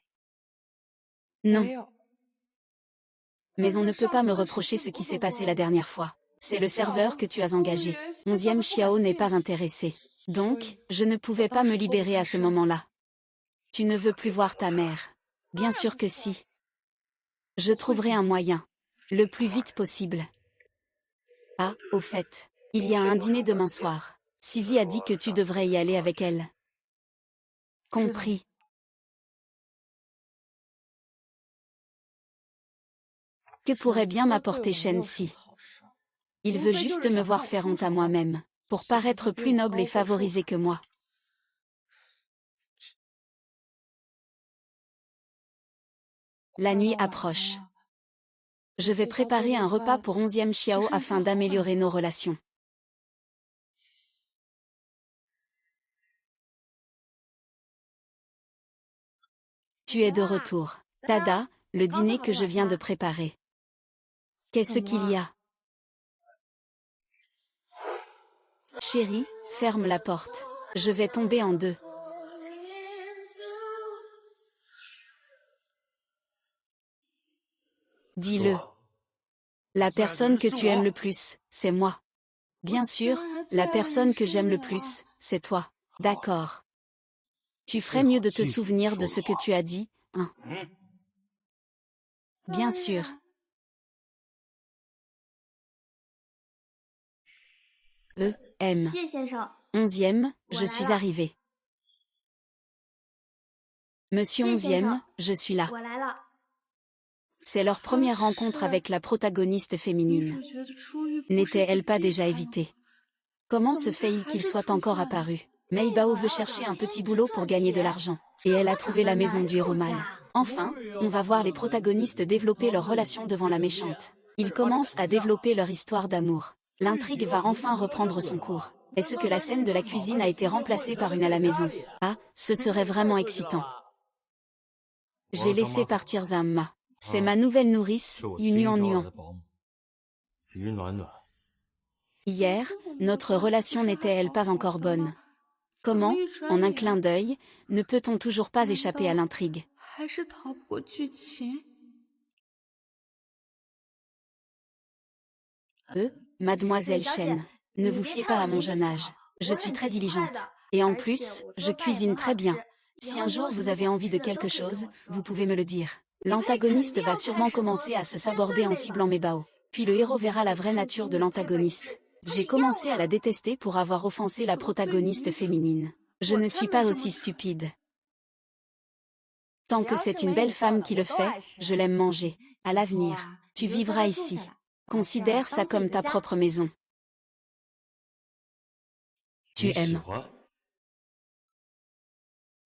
Non. Mais on ne peut pas me reprocher ce qui s'est passé la dernière fois. C'est le serveur que tu as engagé. 11e Xiao n'est pas intéressé. Donc, je ne pouvais pas me libérer à ce moment-là. Tu ne veux plus voir ta mère? Bien sûr que si. Je trouverai un moyen. Le plus vite possible. Ah, au fait, il y a un dîner demain soir. Sisi a dit que tu devrais y aller avec elle. Compris. Que pourrait bien m'apporter Shen-Si? Il veut juste me voir faire honte à moi-même, pour paraître plus noble et favorisé que moi. La nuit approche. Je vais préparer un repas pour 11e Xiao afin d'améliorer nos relations. Tu es de retour. Tada, le dîner que je viens de préparer. Qu'est-ce qu'il y a? Chérie, ferme la porte. Je vais tomber en deux. Dis-le. La personne que tu aimes le plus, c'est moi. Bien sûr, la personne que j'aime le plus, c'est toi. D'accord. Tu ferais mieux de te souvenir de ce que tu as dit, hein? Bien sûr. M. 11e, je suis arrivé. Monsieur 11e, je suis là. C'est leur première rencontre avec la protagoniste féminine. N'était-elle pas déjà évitée? Comment se fait-il qu'il soit encore apparu? Mei Bao veut chercher un petit boulot pour gagner de l'argent. Et elle a trouvé la maison du héros mâle. Enfin, on va voir les protagonistes développer leur relation devant la méchante. Ils commencent à développer leur histoire d'amour. L'intrigue va enfin reprendre son cours. Est-ce que la scène de la cuisine a été remplacée par une à la maison? Ah, ce serait vraiment excitant. J'ai laissé partir Zamma. C'est ma nouvelle nourrice, Yu Nuan. Hier, notre relation n'était-elle pas encore bonne? Comment, en un clin d'œil, ne peut-on toujours pas échapper à l'intrigue? Mademoiselle Chen, ne vous fiez pas à mon jeune âge. Je suis très diligente. Et en plus, je cuisine très bien. Si un jour vous avez envie de quelque chose, vous pouvez me le dire. L'antagoniste va sûrement commencer à se saborder en ciblant mes bao. Puis le héros verra la vraie nature de l'antagoniste. J'ai commencé à la détester pour avoir offensé la protagoniste féminine. Je ne suis pas aussi stupide. Tant que c'est une belle femme qui le fait, je l'aime manger. À l'avenir, tu vivras ici. Considère ça comme ta propre maison. Tu aimes?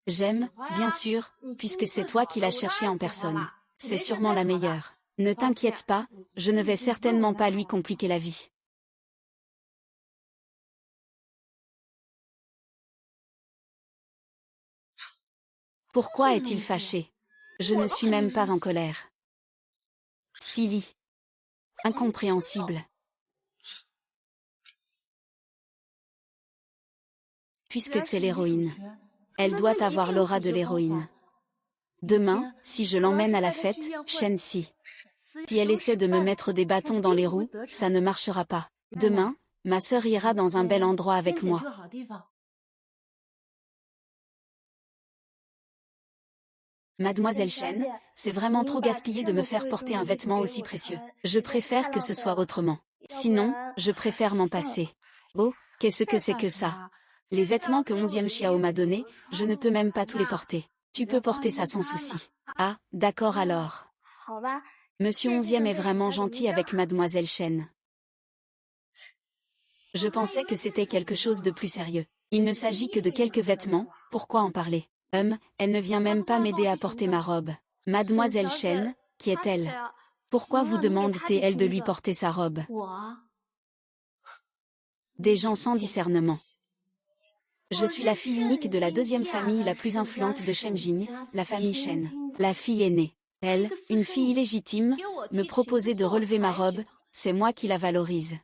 J'aime, bien sûr, puisque c'est toi qui l'as cherchée en personne. C'est sûrement la meilleure. Ne t'inquiète pas, je ne vais certainement pas lui compliquer la vie. Pourquoi est-il fâché? Je ne suis même pas en colère. Silly. Incompréhensible. Puisque c'est l'héroïne. Elle doit avoir l'aura de l'héroïne. Demain, si je l'emmène à la fête, Shen Si elle essaie de me mettre des bâtons dans les roues, ça ne marchera pas. Demain, ma sœur ira dans un bel endroit avec moi. Mademoiselle Shen, c'est vraiment trop gaspillé de me faire porter un vêtement aussi précieux. Je préfère que ce soit autrement. Sinon, je préfère m'en passer. Oh, qu'est-ce que c'est que ça? Les vêtements que 11e Xiao m'a donnés, je ne peux même pas tous les porter. Tu peux porter ça sans souci. Ah, d'accord alors. Monsieur 11e est vraiment gentil avec Mademoiselle Shen. Je pensais que c'était quelque chose de plus sérieux. Il ne s'agit que de quelques vêtements, pourquoi en parler? Elle ne vient même pas m'aider à porter ma robe. Mademoiselle Shen, qui est-elle? Pourquoi vous demande-t-elle de lui porter sa robe? Des gens sans discernement. Je suis la fille unique de la deuxième famille la plus influente de Shenjing, la famille Shen. La fille aînée. Elle, une fille illégitime, me proposait de relever ma robe, c'est moi qui la valorise.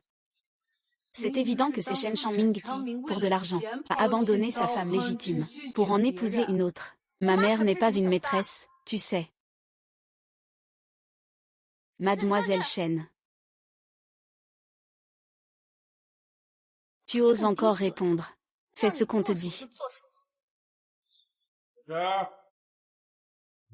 C'est évident que c'est Shen Shangming qui, pour de l'argent, a abandonné sa femme légitime, pour en épouser une autre. Ma mère n'est pas une maîtresse, tu sais. Mademoiselle Shen. Tu oses encore répondre. Fais ce qu'on te dit.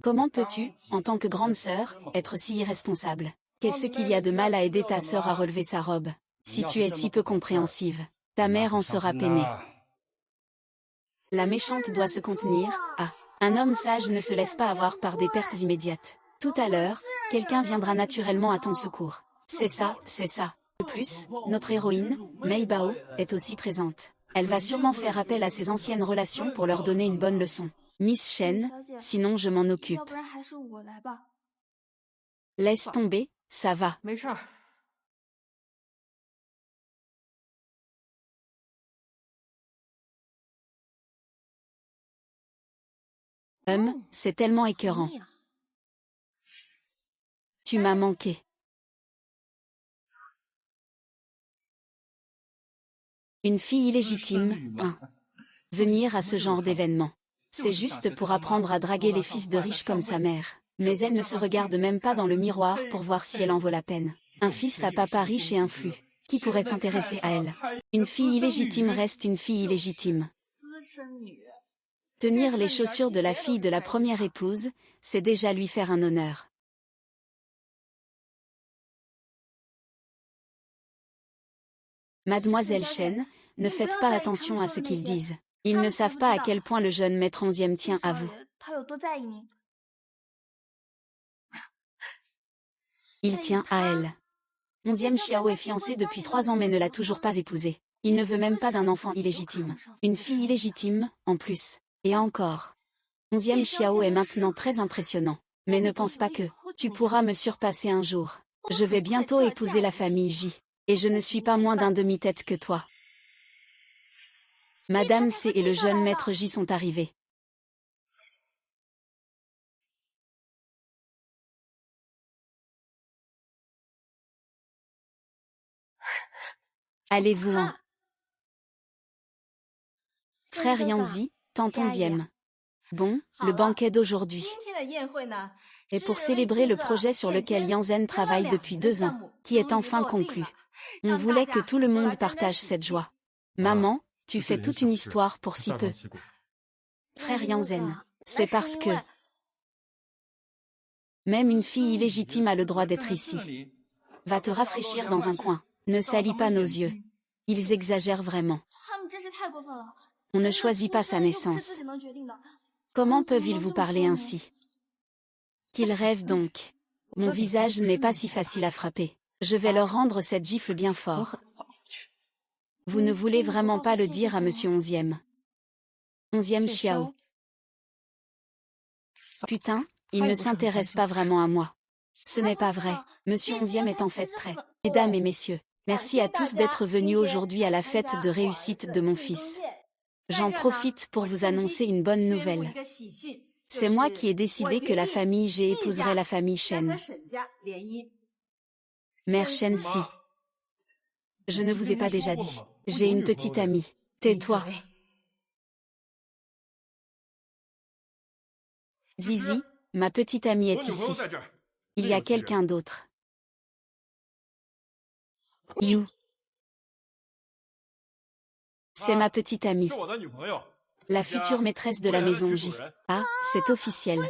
Comment peux-tu, en tant que grande sœur, être si irresponsable? Qu'est-ce qu'il y a de mal à aider ta sœur à relever sa robe? Si tu es si peu compréhensive, ta mère en sera peinée. La méchante doit se contenir. Ah, un homme sage ne se laisse pas avoir par des pertes immédiates. Tout à l'heure, quelqu'un viendra naturellement à ton secours. C'est ça, c'est ça. De plus, notre héroïne, Mei Bao, est aussi présente. Elle va sûrement faire appel à ses anciennes relations pour leur donner une bonne leçon. Miss Shen, sinon je m'en occupe. Laisse tomber, ça va. C'est tellement écœurant. Tu m'as manqué. Une fille illégitime, venir à ce genre d'événement. C'est juste pour apprendre à draguer les fils de riches comme sa mère. Mais elle ne se regarde même pas dans le miroir pour voir si elle en vaut la peine. Un fils à papa riche et influent. Qui pourrait s'intéresser à elle? Une fille illégitime reste une fille illégitime. Tenir les chaussures de la fille de la première épouse, c'est déjà lui faire un honneur. Mademoiselle Shen, ne faites pas attention à ce qu'ils disent. Ils ne savent pas à quel point le jeune maître 11e tient à vous. Il tient à elle. 11e Xiao est fiancé depuis 3 ans mais ne l'a toujours pas épousée. Il ne veut même pas d'un enfant illégitime. Une fille illégitime, en plus. Et encore. 11e Xiao est maintenant très impressionnant. Mais ne pense pas que tu pourras me surpasser un jour. Je vais bientôt épouser la famille J. Et je ne suis pas moins d'un demi-tête que toi. Madame C et le jeune maître J sont arrivés. Allez-vous-en. Frère Yanzi, tante 11e. Bon, le banquet d'aujourd'hui. Et pour célébrer le projet sur lequel Yanzen travaille depuis 2 ans, qui est enfin conclu. On voulait que tout le monde partage cette joie. Maman, tu fais toute une histoire pour si peu. Frère Yanzen, c'est parce que même une fille illégitime a le droit d'être ici. Va te rafraîchir dans un coin. Ne salis pas nos yeux. Ils exagèrent vraiment. On ne choisit pas sa naissance. Comment peuvent-ils vous parler ainsi? Qu'ils rêvent donc. Mon visage n'est pas si facile à frapper. Je vais leur rendre cette gifle bien fort. Vous ne voulez vraiment pas le dire à monsieur 11e. 11e Xiao. Putain, il ne s'intéresse pas vraiment à moi. Ce n'est pas vrai. Monsieur 11e est en fait prêt. Mesdames et messieurs, merci à tous d'être venus aujourd'hui à la fête de réussite de mon fils. J'en profite pour vous annoncer une bonne nouvelle. C'est moi qui ai décidé que la famille G épouserait la famille Shen. Mère Shen Si. Je ne vous ai pas déjà dit. J'ai une petite amie. Tais-toi. Zizi, Ma petite amie est ici. Il y a quelqu'un d'autre. You. C'est ma petite amie. La future maîtresse de la maison J. Ah, c'est officiel.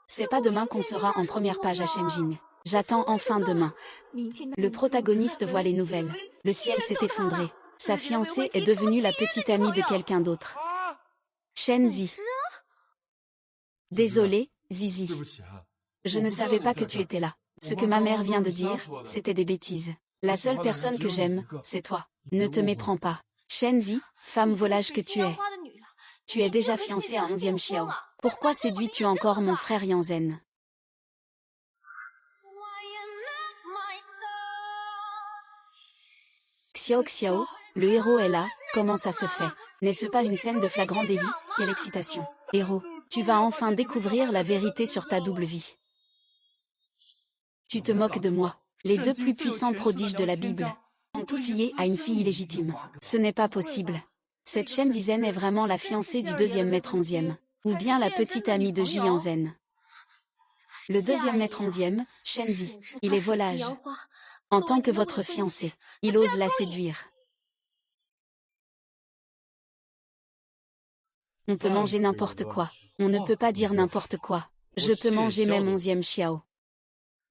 C'est pas demain qu'on sera en première page à Shenjing. J'attends enfin demain. Le protagoniste voit les nouvelles. Le ciel s'est effondré. Sa fiancée est devenue la petite amie de quelqu'un d'autre. Shenzi. Désolé, Zizi. Je ne savais pas que tu étais là. Ce que ma mère vient de dire, c'était des bêtises. La seule personne que j'aime, c'est toi. Ne te méprends pas. Shenzi, femme volage que tu es. Tu es déjà fiancée à 11e Xiao. Pourquoi séduis-tu encore mon frère Yanzen? Xiao Xiao, le héros est là, comment ça se fait? N'est-ce pas une scène de flagrant délit? Quelle excitation. Héros, tu vas enfin découvrir la vérité sur ta double vie. Tu te moques de moi. Les deux plus puissants prodiges de la Bible sont tous liés à une fille illégitime. Ce n'est pas possible. Cette Shen Zizen est vraiment la fiancée du deuxième maître 11e, ou bien la petite amie de Ji Yanzen. Le deuxième maître 11e, Shenzi, il est volage. En tant que votre fiancé, il ose la séduire. On peut manger n'importe quoi. On ne peut pas dire n'importe quoi. Je peux manger même 11e Xiao.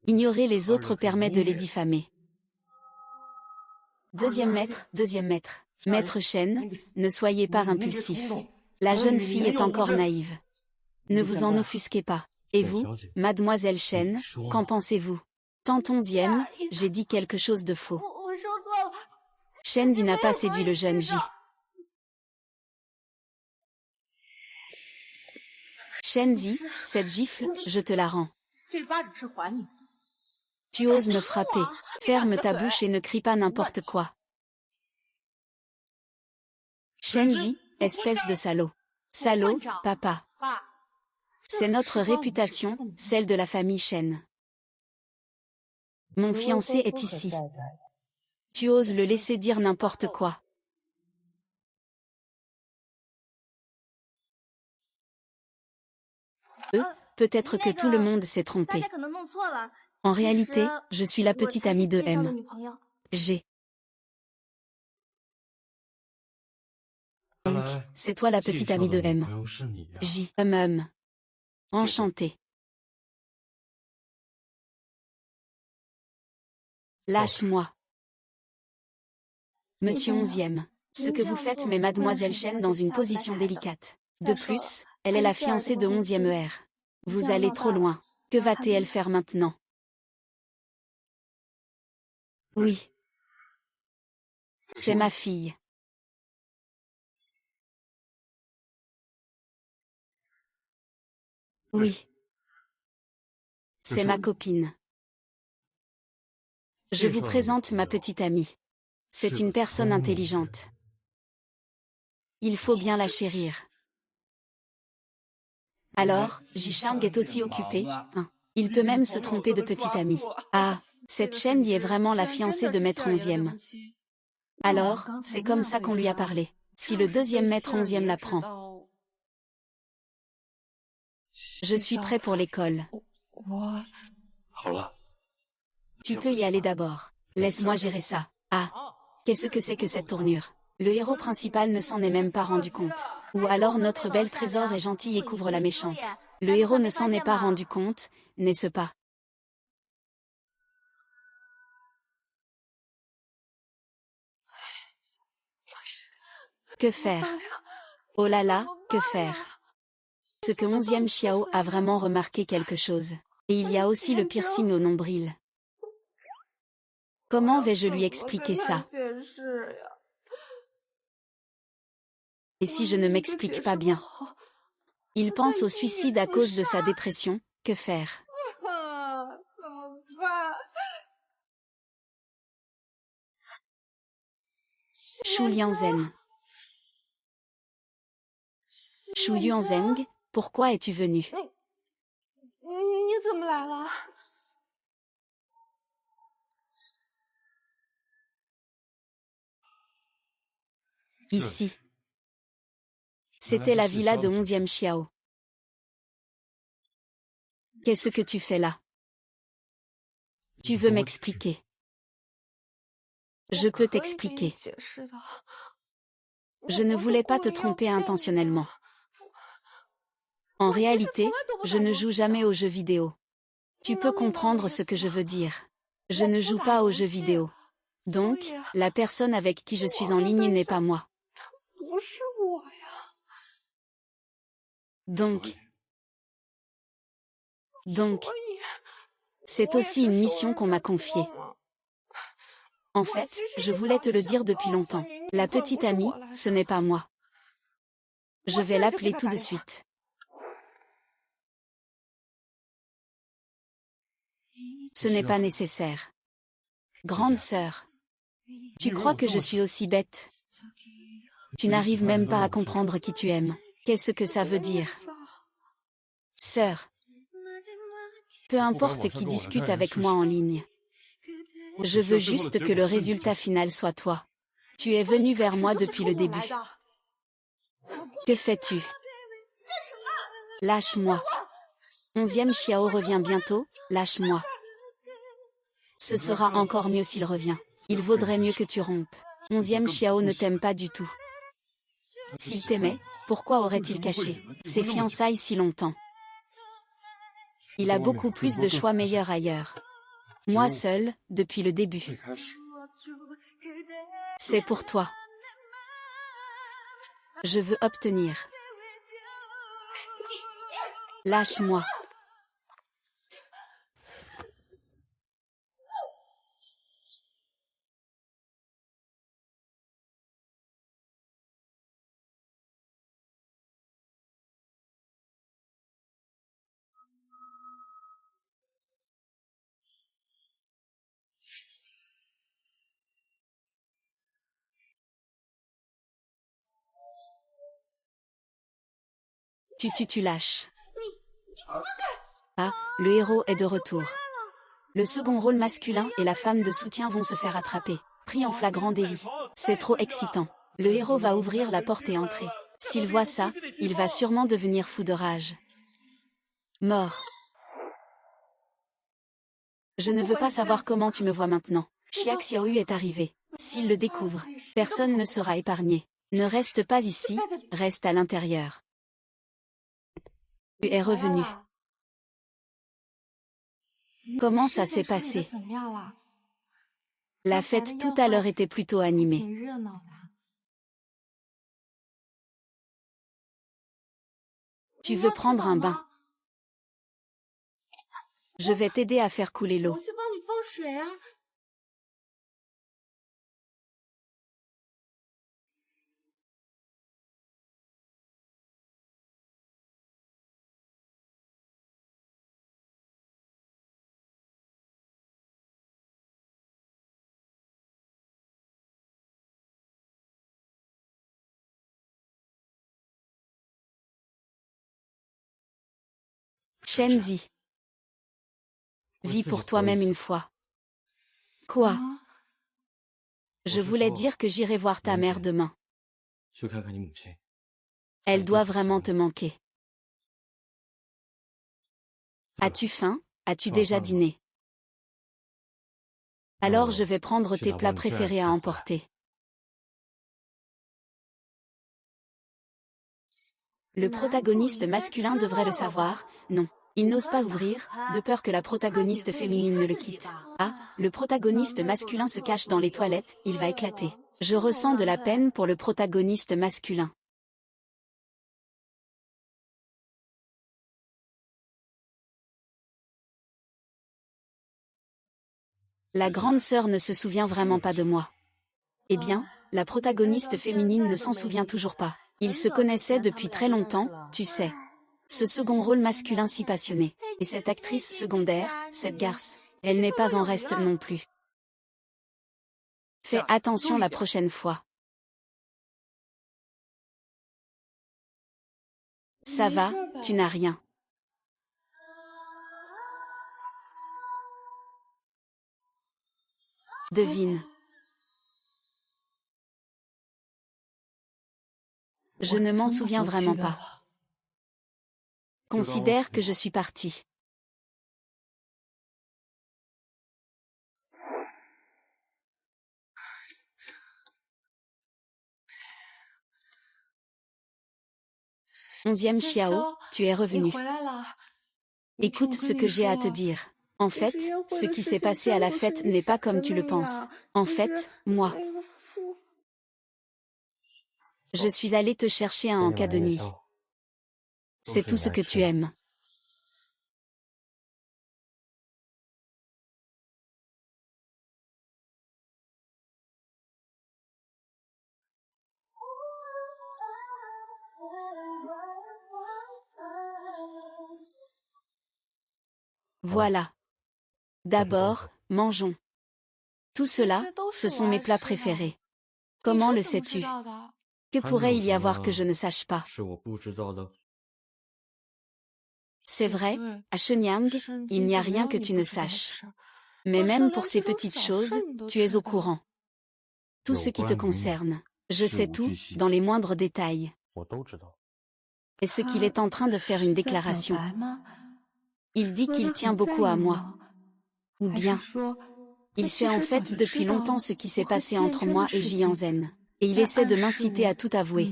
Ignorer les autres permet de les diffamer. Deuxième maître. Maître Shen, ne soyez pas impulsif. La jeune fille est encore naïve. Ne vous en offusquez pas. Et vous, mademoiselle Shen, qu'en pensez-vous? Tant 11e, j'ai dit quelque chose de faux. Shenzi n'a pas séduit le jeune J. Shenzi, cette gifle, je te la rends. Tu oses me frapper. Ferme ta bouche et ne crie pas n'importe quoi. Shenzi, espèce de salaud. Salaud, papa. C'est notre réputation, celle de la famille Shen. Mon fiancé est ici. Tu oses le laisser dire n'importe quoi. Peut-être que tout le monde s'est trompé. En réalité, je suis la petite amie de M. G. Donc, c'est toi la petite amie de M. J. Enchanté. Lâche-moi. Monsieur 11e. Ce que vous faites met mademoiselle Shen dans une position délicate. De plus, elle est la fiancée de 11e ER. Vous allez trop loin. Que va-t-elle faire maintenant? Oui. C'est ma fille. Oui. C'est ma copine. Je vous présente ma petite amie. C'est une personne intelligente. Il faut bien la chérir. Alors, Jishang est aussi occupé, hein. Il peut même se tromper de petite amie. Ah, cette Shen est vraiment la fiancée de maître 11e. Alors, c'est comme ça qu'on lui a parlé. Si le deuxième maître 11e l'apprend. Je suis prêt pour l'école. Tu peux y aller d'abord. Laisse-moi gérer ça. Ah, qu'est-ce que c'est que cette tournure? Le héros principal ne s'en est même pas rendu compte. Ou alors notre belle trésor est gentille et couvre la méchante. Le héros ne s'en est pas rendu compte, n'est-ce pas? Que faire? Oh là là, que faire? Ce que 11e Xiao a vraiment remarqué quelque chose. Et il y a aussi le piercing au nombril. Comment vais-je lui expliquer ça? Et si je ne m'explique pas bien? Il pense au suicide à cause de sa dépression, que faire? Shu Lianzhen. Shu Lianzheng, pourquoi es-tu venu? Ici. C'était la villa de 11e Xiao. Qu'est-ce que tu fais là? Tu veux m'expliquer? Je peux t'expliquer. Je ne voulais pas te tromper intentionnellement. En réalité, je ne joue jamais aux jeux vidéo. Tu peux comprendre ce que je veux dire. Je ne joue pas aux jeux vidéo. Donc, la personne avec qui je suis en ligne n'est pas moi. Donc, c'est aussi une mission qu'on m'a confiée. En fait, je voulais te le dire depuis longtemps. La petite amie, ce n'est pas moi. Je vais l'appeler tout de suite. Ce n'est pas nécessaire. Grande sœur. Tu crois que je suis aussi bête? Tu n'arrives même pas à comprendre qui tu aimes. Qu'est-ce que ça veut dire? Sœur. Peu importe qui discute avec moi en ligne. Je veux juste que le résultat final soit toi. Tu es venu vers moi depuis le début. Que fais-tu? Lâche-moi. 11e Xiao revient bientôt, lâche-moi. Ce sera encore mieux s'il revient. Il vaudrait mieux que tu rompes. 11e Xiao ne t'aime pas du tout. S'il t'aimait, pourquoi aurait-il caché ses fiançailles si longtemps? Il a beaucoup plus de choix meilleurs ailleurs. Moi seul, depuis le début. C'est pour toi. Je veux obtenir. Lâche-moi. Tu lâches. Ah, le héros est de retour. Le second rôle masculin et la femme de soutien vont se faire attraper, pris en flagrant délit. C'est trop excitant. Le héros va ouvrir la porte et entrer. S'il voit ça, il va sûrement devenir fou de rage. Mort. Je ne veux pas savoir comment tu me vois maintenant. Xia Xiaoyu est arrivé. S'il le découvre, personne ne sera épargné. Ne reste pas ici, reste à l'intérieur. Tu es revenu. Comment ça s'est passé? La fête tout à l'heure était plutôt animée. Tu veux prendre un bain? Je vais t'aider à faire couler l'eau. Shenzi. Vis pour toi-même une fois. Quoi? Je voulais dire que j'irai voir ta mère demain. Elle doit vraiment te manquer. As-tu faim? As-tu déjà dîné? Alors je vais prendre tes plats préférés à emporter. Le protagoniste masculin devrait le savoir, non. Il n'ose pas ouvrir, de peur que la protagoniste féminine ne le quitte. Ah, le protagoniste masculin se cache dans les toilettes, il va éclater. Je ressens de la peine pour le protagoniste masculin. La grande sœur ne se souvient vraiment pas de moi. Eh bien, la protagoniste féminine ne s'en souvient toujours pas. Ils se connaissaient depuis très longtemps, tu sais. Ce second rôle masculin si passionné. Et cette actrice secondaire, cette garce, elle n'est pas en reste non plus. Fais attention la prochaine fois. Ça va, tu n'as rien. Devine. Je ne m'en souviens vraiment pas. Considère que je suis partie. 11e Xiao, tu es revenu. Écoute ce que j'ai à te dire. En fait, ce qui s'est passé à la fête n'est pas comme tu le penses. En fait, moi, je suis allée te chercher un encas de nuit. C'est tout ce que tu aimes. Voilà. D'abord, mangeons. Tout cela, ce sont mes plats préférés. Comment le sais-tu? Que pourrait-il y avoir que je ne sache pas? C'est vrai, à Shenyang, il n'y a rien que tu ne saches. Mais même pour ces petites choses, tu es au courant. Tout ce qui te concerne. Je sais tout, dans les moindres détails. Est-ce qu'il est en train de faire une déclaration? Il dit qu'il tient beaucoup à moi. Ou bien, il sait en fait depuis longtemps ce qui s'est passé entre moi et Jianzhen. Et il essaie de m'inciter à tout avouer.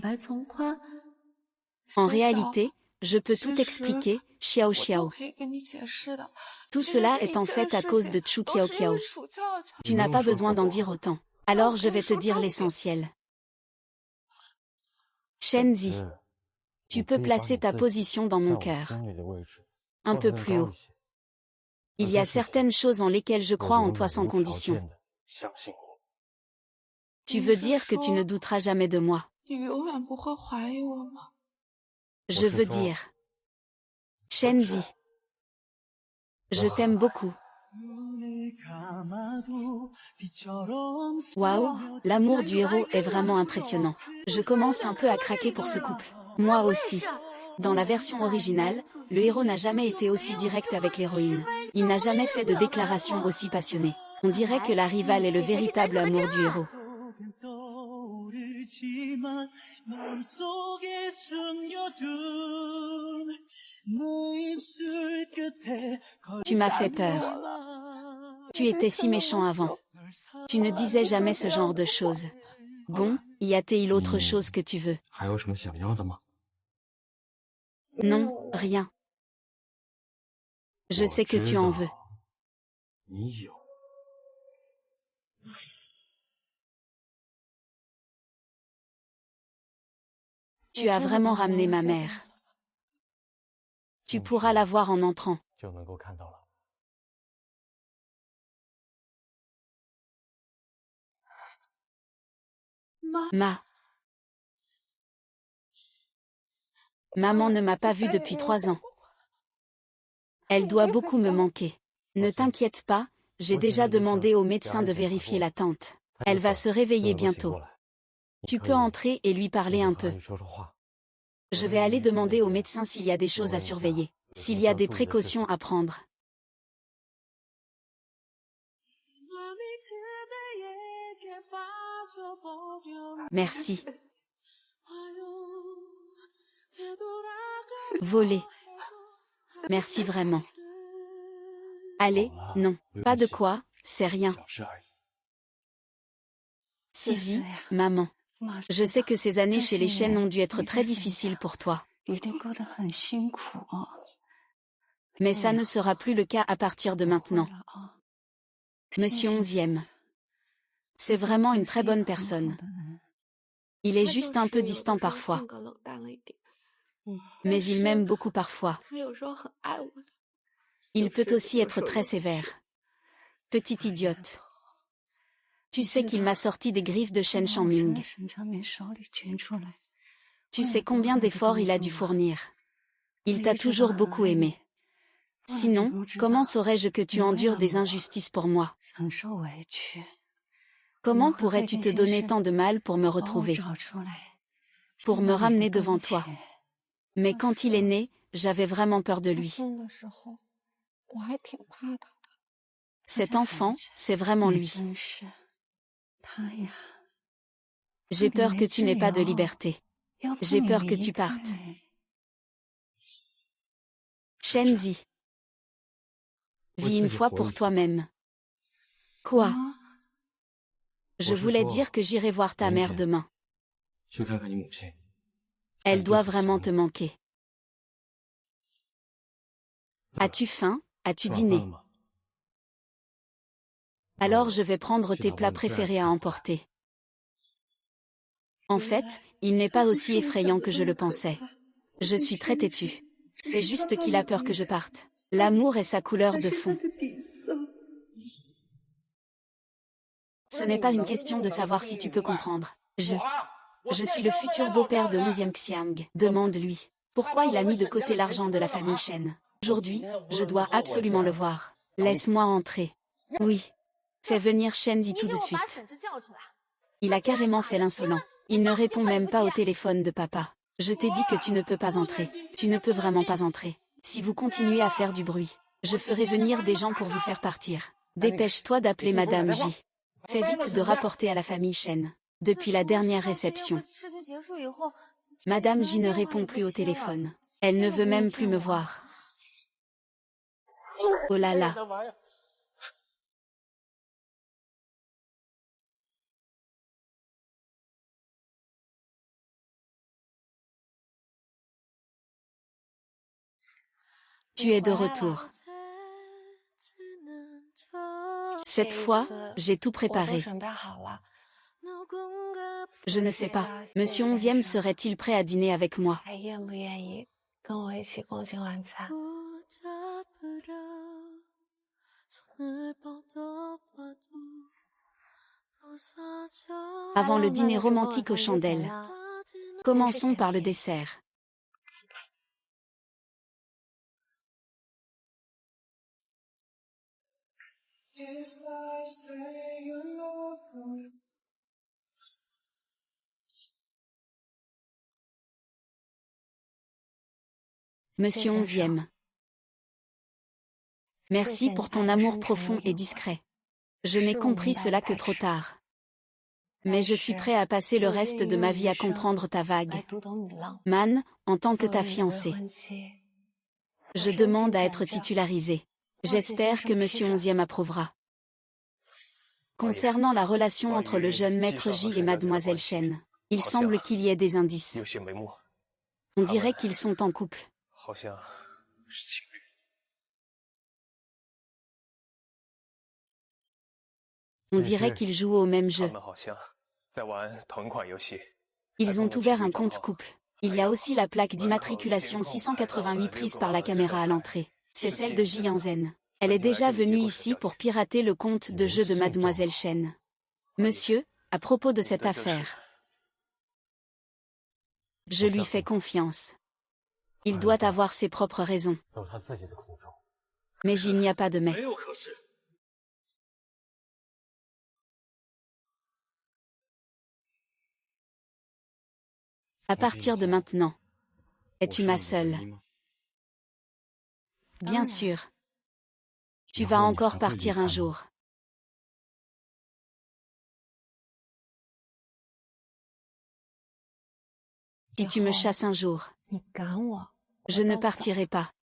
En réalité, je peux tout expliquer, Xiao Xiao. Tout cela est en fait à cause de Chu Kiao Kiao. Tu n'as pas besoin d'en dire autant. Alors je vais te dire l'essentiel. Shenzi, tu peux placer ta position dans mon cœur. Un peu plus haut. Il y a certaines choses en lesquelles je crois en toi sans condition. Tu veux dire que tu ne douteras jamais de moi? Je veux dire, Shenzi, je t'aime beaucoup. Waouh, l'amour du héros est vraiment impressionnant. Je commence un peu à craquer pour ce couple. Moi aussi. Dans la version originale, le héros n'a jamais été aussi direct avec l'héroïne. Il n'a jamais fait de déclaration aussi passionnée. On dirait que la rivale est le véritable amour du héros. Tu m'as fait peur. Tu étais si méchant avant. Tu ne disais jamais ce genre de choses. Bon, y a-t-il autre chose que tu veux? Non, rien. Je sais que tu en veux. Tu as vraiment ramené ma mère. Tu pourras la voir en entrant. Maman ne m'a pas vue depuis 3 ans. Elle doit beaucoup me manquer. Ne t'inquiète pas, j'ai déjà demandé au médecin de vérifier l'attente. Elle va se réveiller bientôt. Tu peux entrer et lui parler un peu. Je vais aller demander au médecin s'il y a des choses à surveiller, s'il y a des précautions à prendre. Merci. Voler. Merci vraiment. Allez, non, pas de quoi, c'est rien. Sisi, maman. Je sais que ces années chez les Shen ont dû être très difficiles pour toi. Mais ça ne sera plus le cas à partir de maintenant. Monsieur 11e. C'est vraiment une très bonne personne. Il est juste un peu distant parfois. Mais il m'aime beaucoup parfois. Il peut aussi être très sévère. Petite idiote. Tu sais qu'il m'a sorti des griffes de Shen Shangming. Tu sais combien d'efforts il a dû fournir. Il t'a toujours beaucoup aimé. Sinon, comment saurais-je que tu endures des injustices pour moi? Comment pourrais-tu te donner tant de mal pour me retrouver? Pour me ramener devant toi? Mais quand il est né, j'avais vraiment peur de lui. Cet enfant, c'est vraiment lui. J'ai peur que tu n'aies pas de liberté. J'ai peur que tu partes. Shenzi. Vis une fois pour toi-même. Quoi? Je voulais dire que j'irai voir ta mère demain. Elle doit vraiment te manquer. As-tu faim? As-tu dîné? Alors je vais prendre tes plats préférés à emporter. En fait, il n'est pas aussi effrayant que je le pensais. Je suis très têtue. C'est juste qu'il a peur que je parte. L'amour est sa couleur de fond. Ce n'est pas une question de savoir si tu peux comprendre. Je suis le futur beau-père de 11e Xiang. Demande-lui. Pourquoi il a mis de côté l'argent de la famille Shen? Aujourd'hui, je dois absolument le voir. Laisse-moi entrer. Oui. Fais venir Shen Zi tout de suite. Il a carrément fait l'insolent. Il ne répond même pas au téléphone de papa. Je t'ai dit que tu ne peux pas entrer. Tu ne peux vraiment pas entrer. Si vous continuez à faire du bruit, je ferai venir des gens pour vous faire partir. Dépêche-toi d'appeler Madame J. Fais vite de rapporter à la famille Shen. Depuis la dernière réception, Madame J ne répond plus au téléphone. Elle ne veut même plus me voir. Oh là là. Tu es de retour. Cette fois, j'ai tout préparé. Je ne sais pas, Monsieur 11e serait-il prêt à dîner avec moi? Avant le dîner romantique aux chandelles, commençons par le dessert. Monsieur 11e. Merci pour ton amour profond et discret. Je n'ai compris cela que trop tard. Mais je suis prêt à passer le reste de ma vie à comprendre ta vague. Man, en tant que ta fiancée. Je demande à être titularisé. J'espère que Monsieur 11e approuvera. Concernant la relation entre le jeune maître J et Mademoiselle Shen, il semble qu'il y ait des indices. On dirait qu'ils sont en couple. On dirait qu'ils jouent au même jeu. Ils ont ouvert un compte couple. Il y a aussi la plaque d'immatriculation 688 prise par la caméra à l'entrée. C'est celle de Ji Yanzhen. Elle est déjà venue ici pour pirater le compte de jeu de Mademoiselle Shen. Monsieur, à propos de cette affaire, je lui fais confiance. Il doit avoir ses propres raisons. Mais il n'y a pas de mais. À partir de maintenant, es-tu ma seule? Bien sûr. Tu vas encore partir un jour. Si tu me chasses un jour, je ne partirai pas.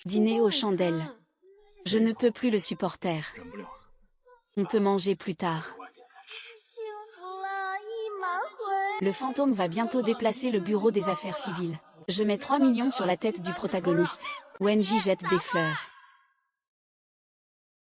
Dîner aux chandelles. Je ne peux plus le supporter. On peut manger plus tard. Le fantôme va bientôt déplacer le bureau des affaires civiles. Je mets 3 millions sur la tête du protagoniste. Wenji jette des fleurs.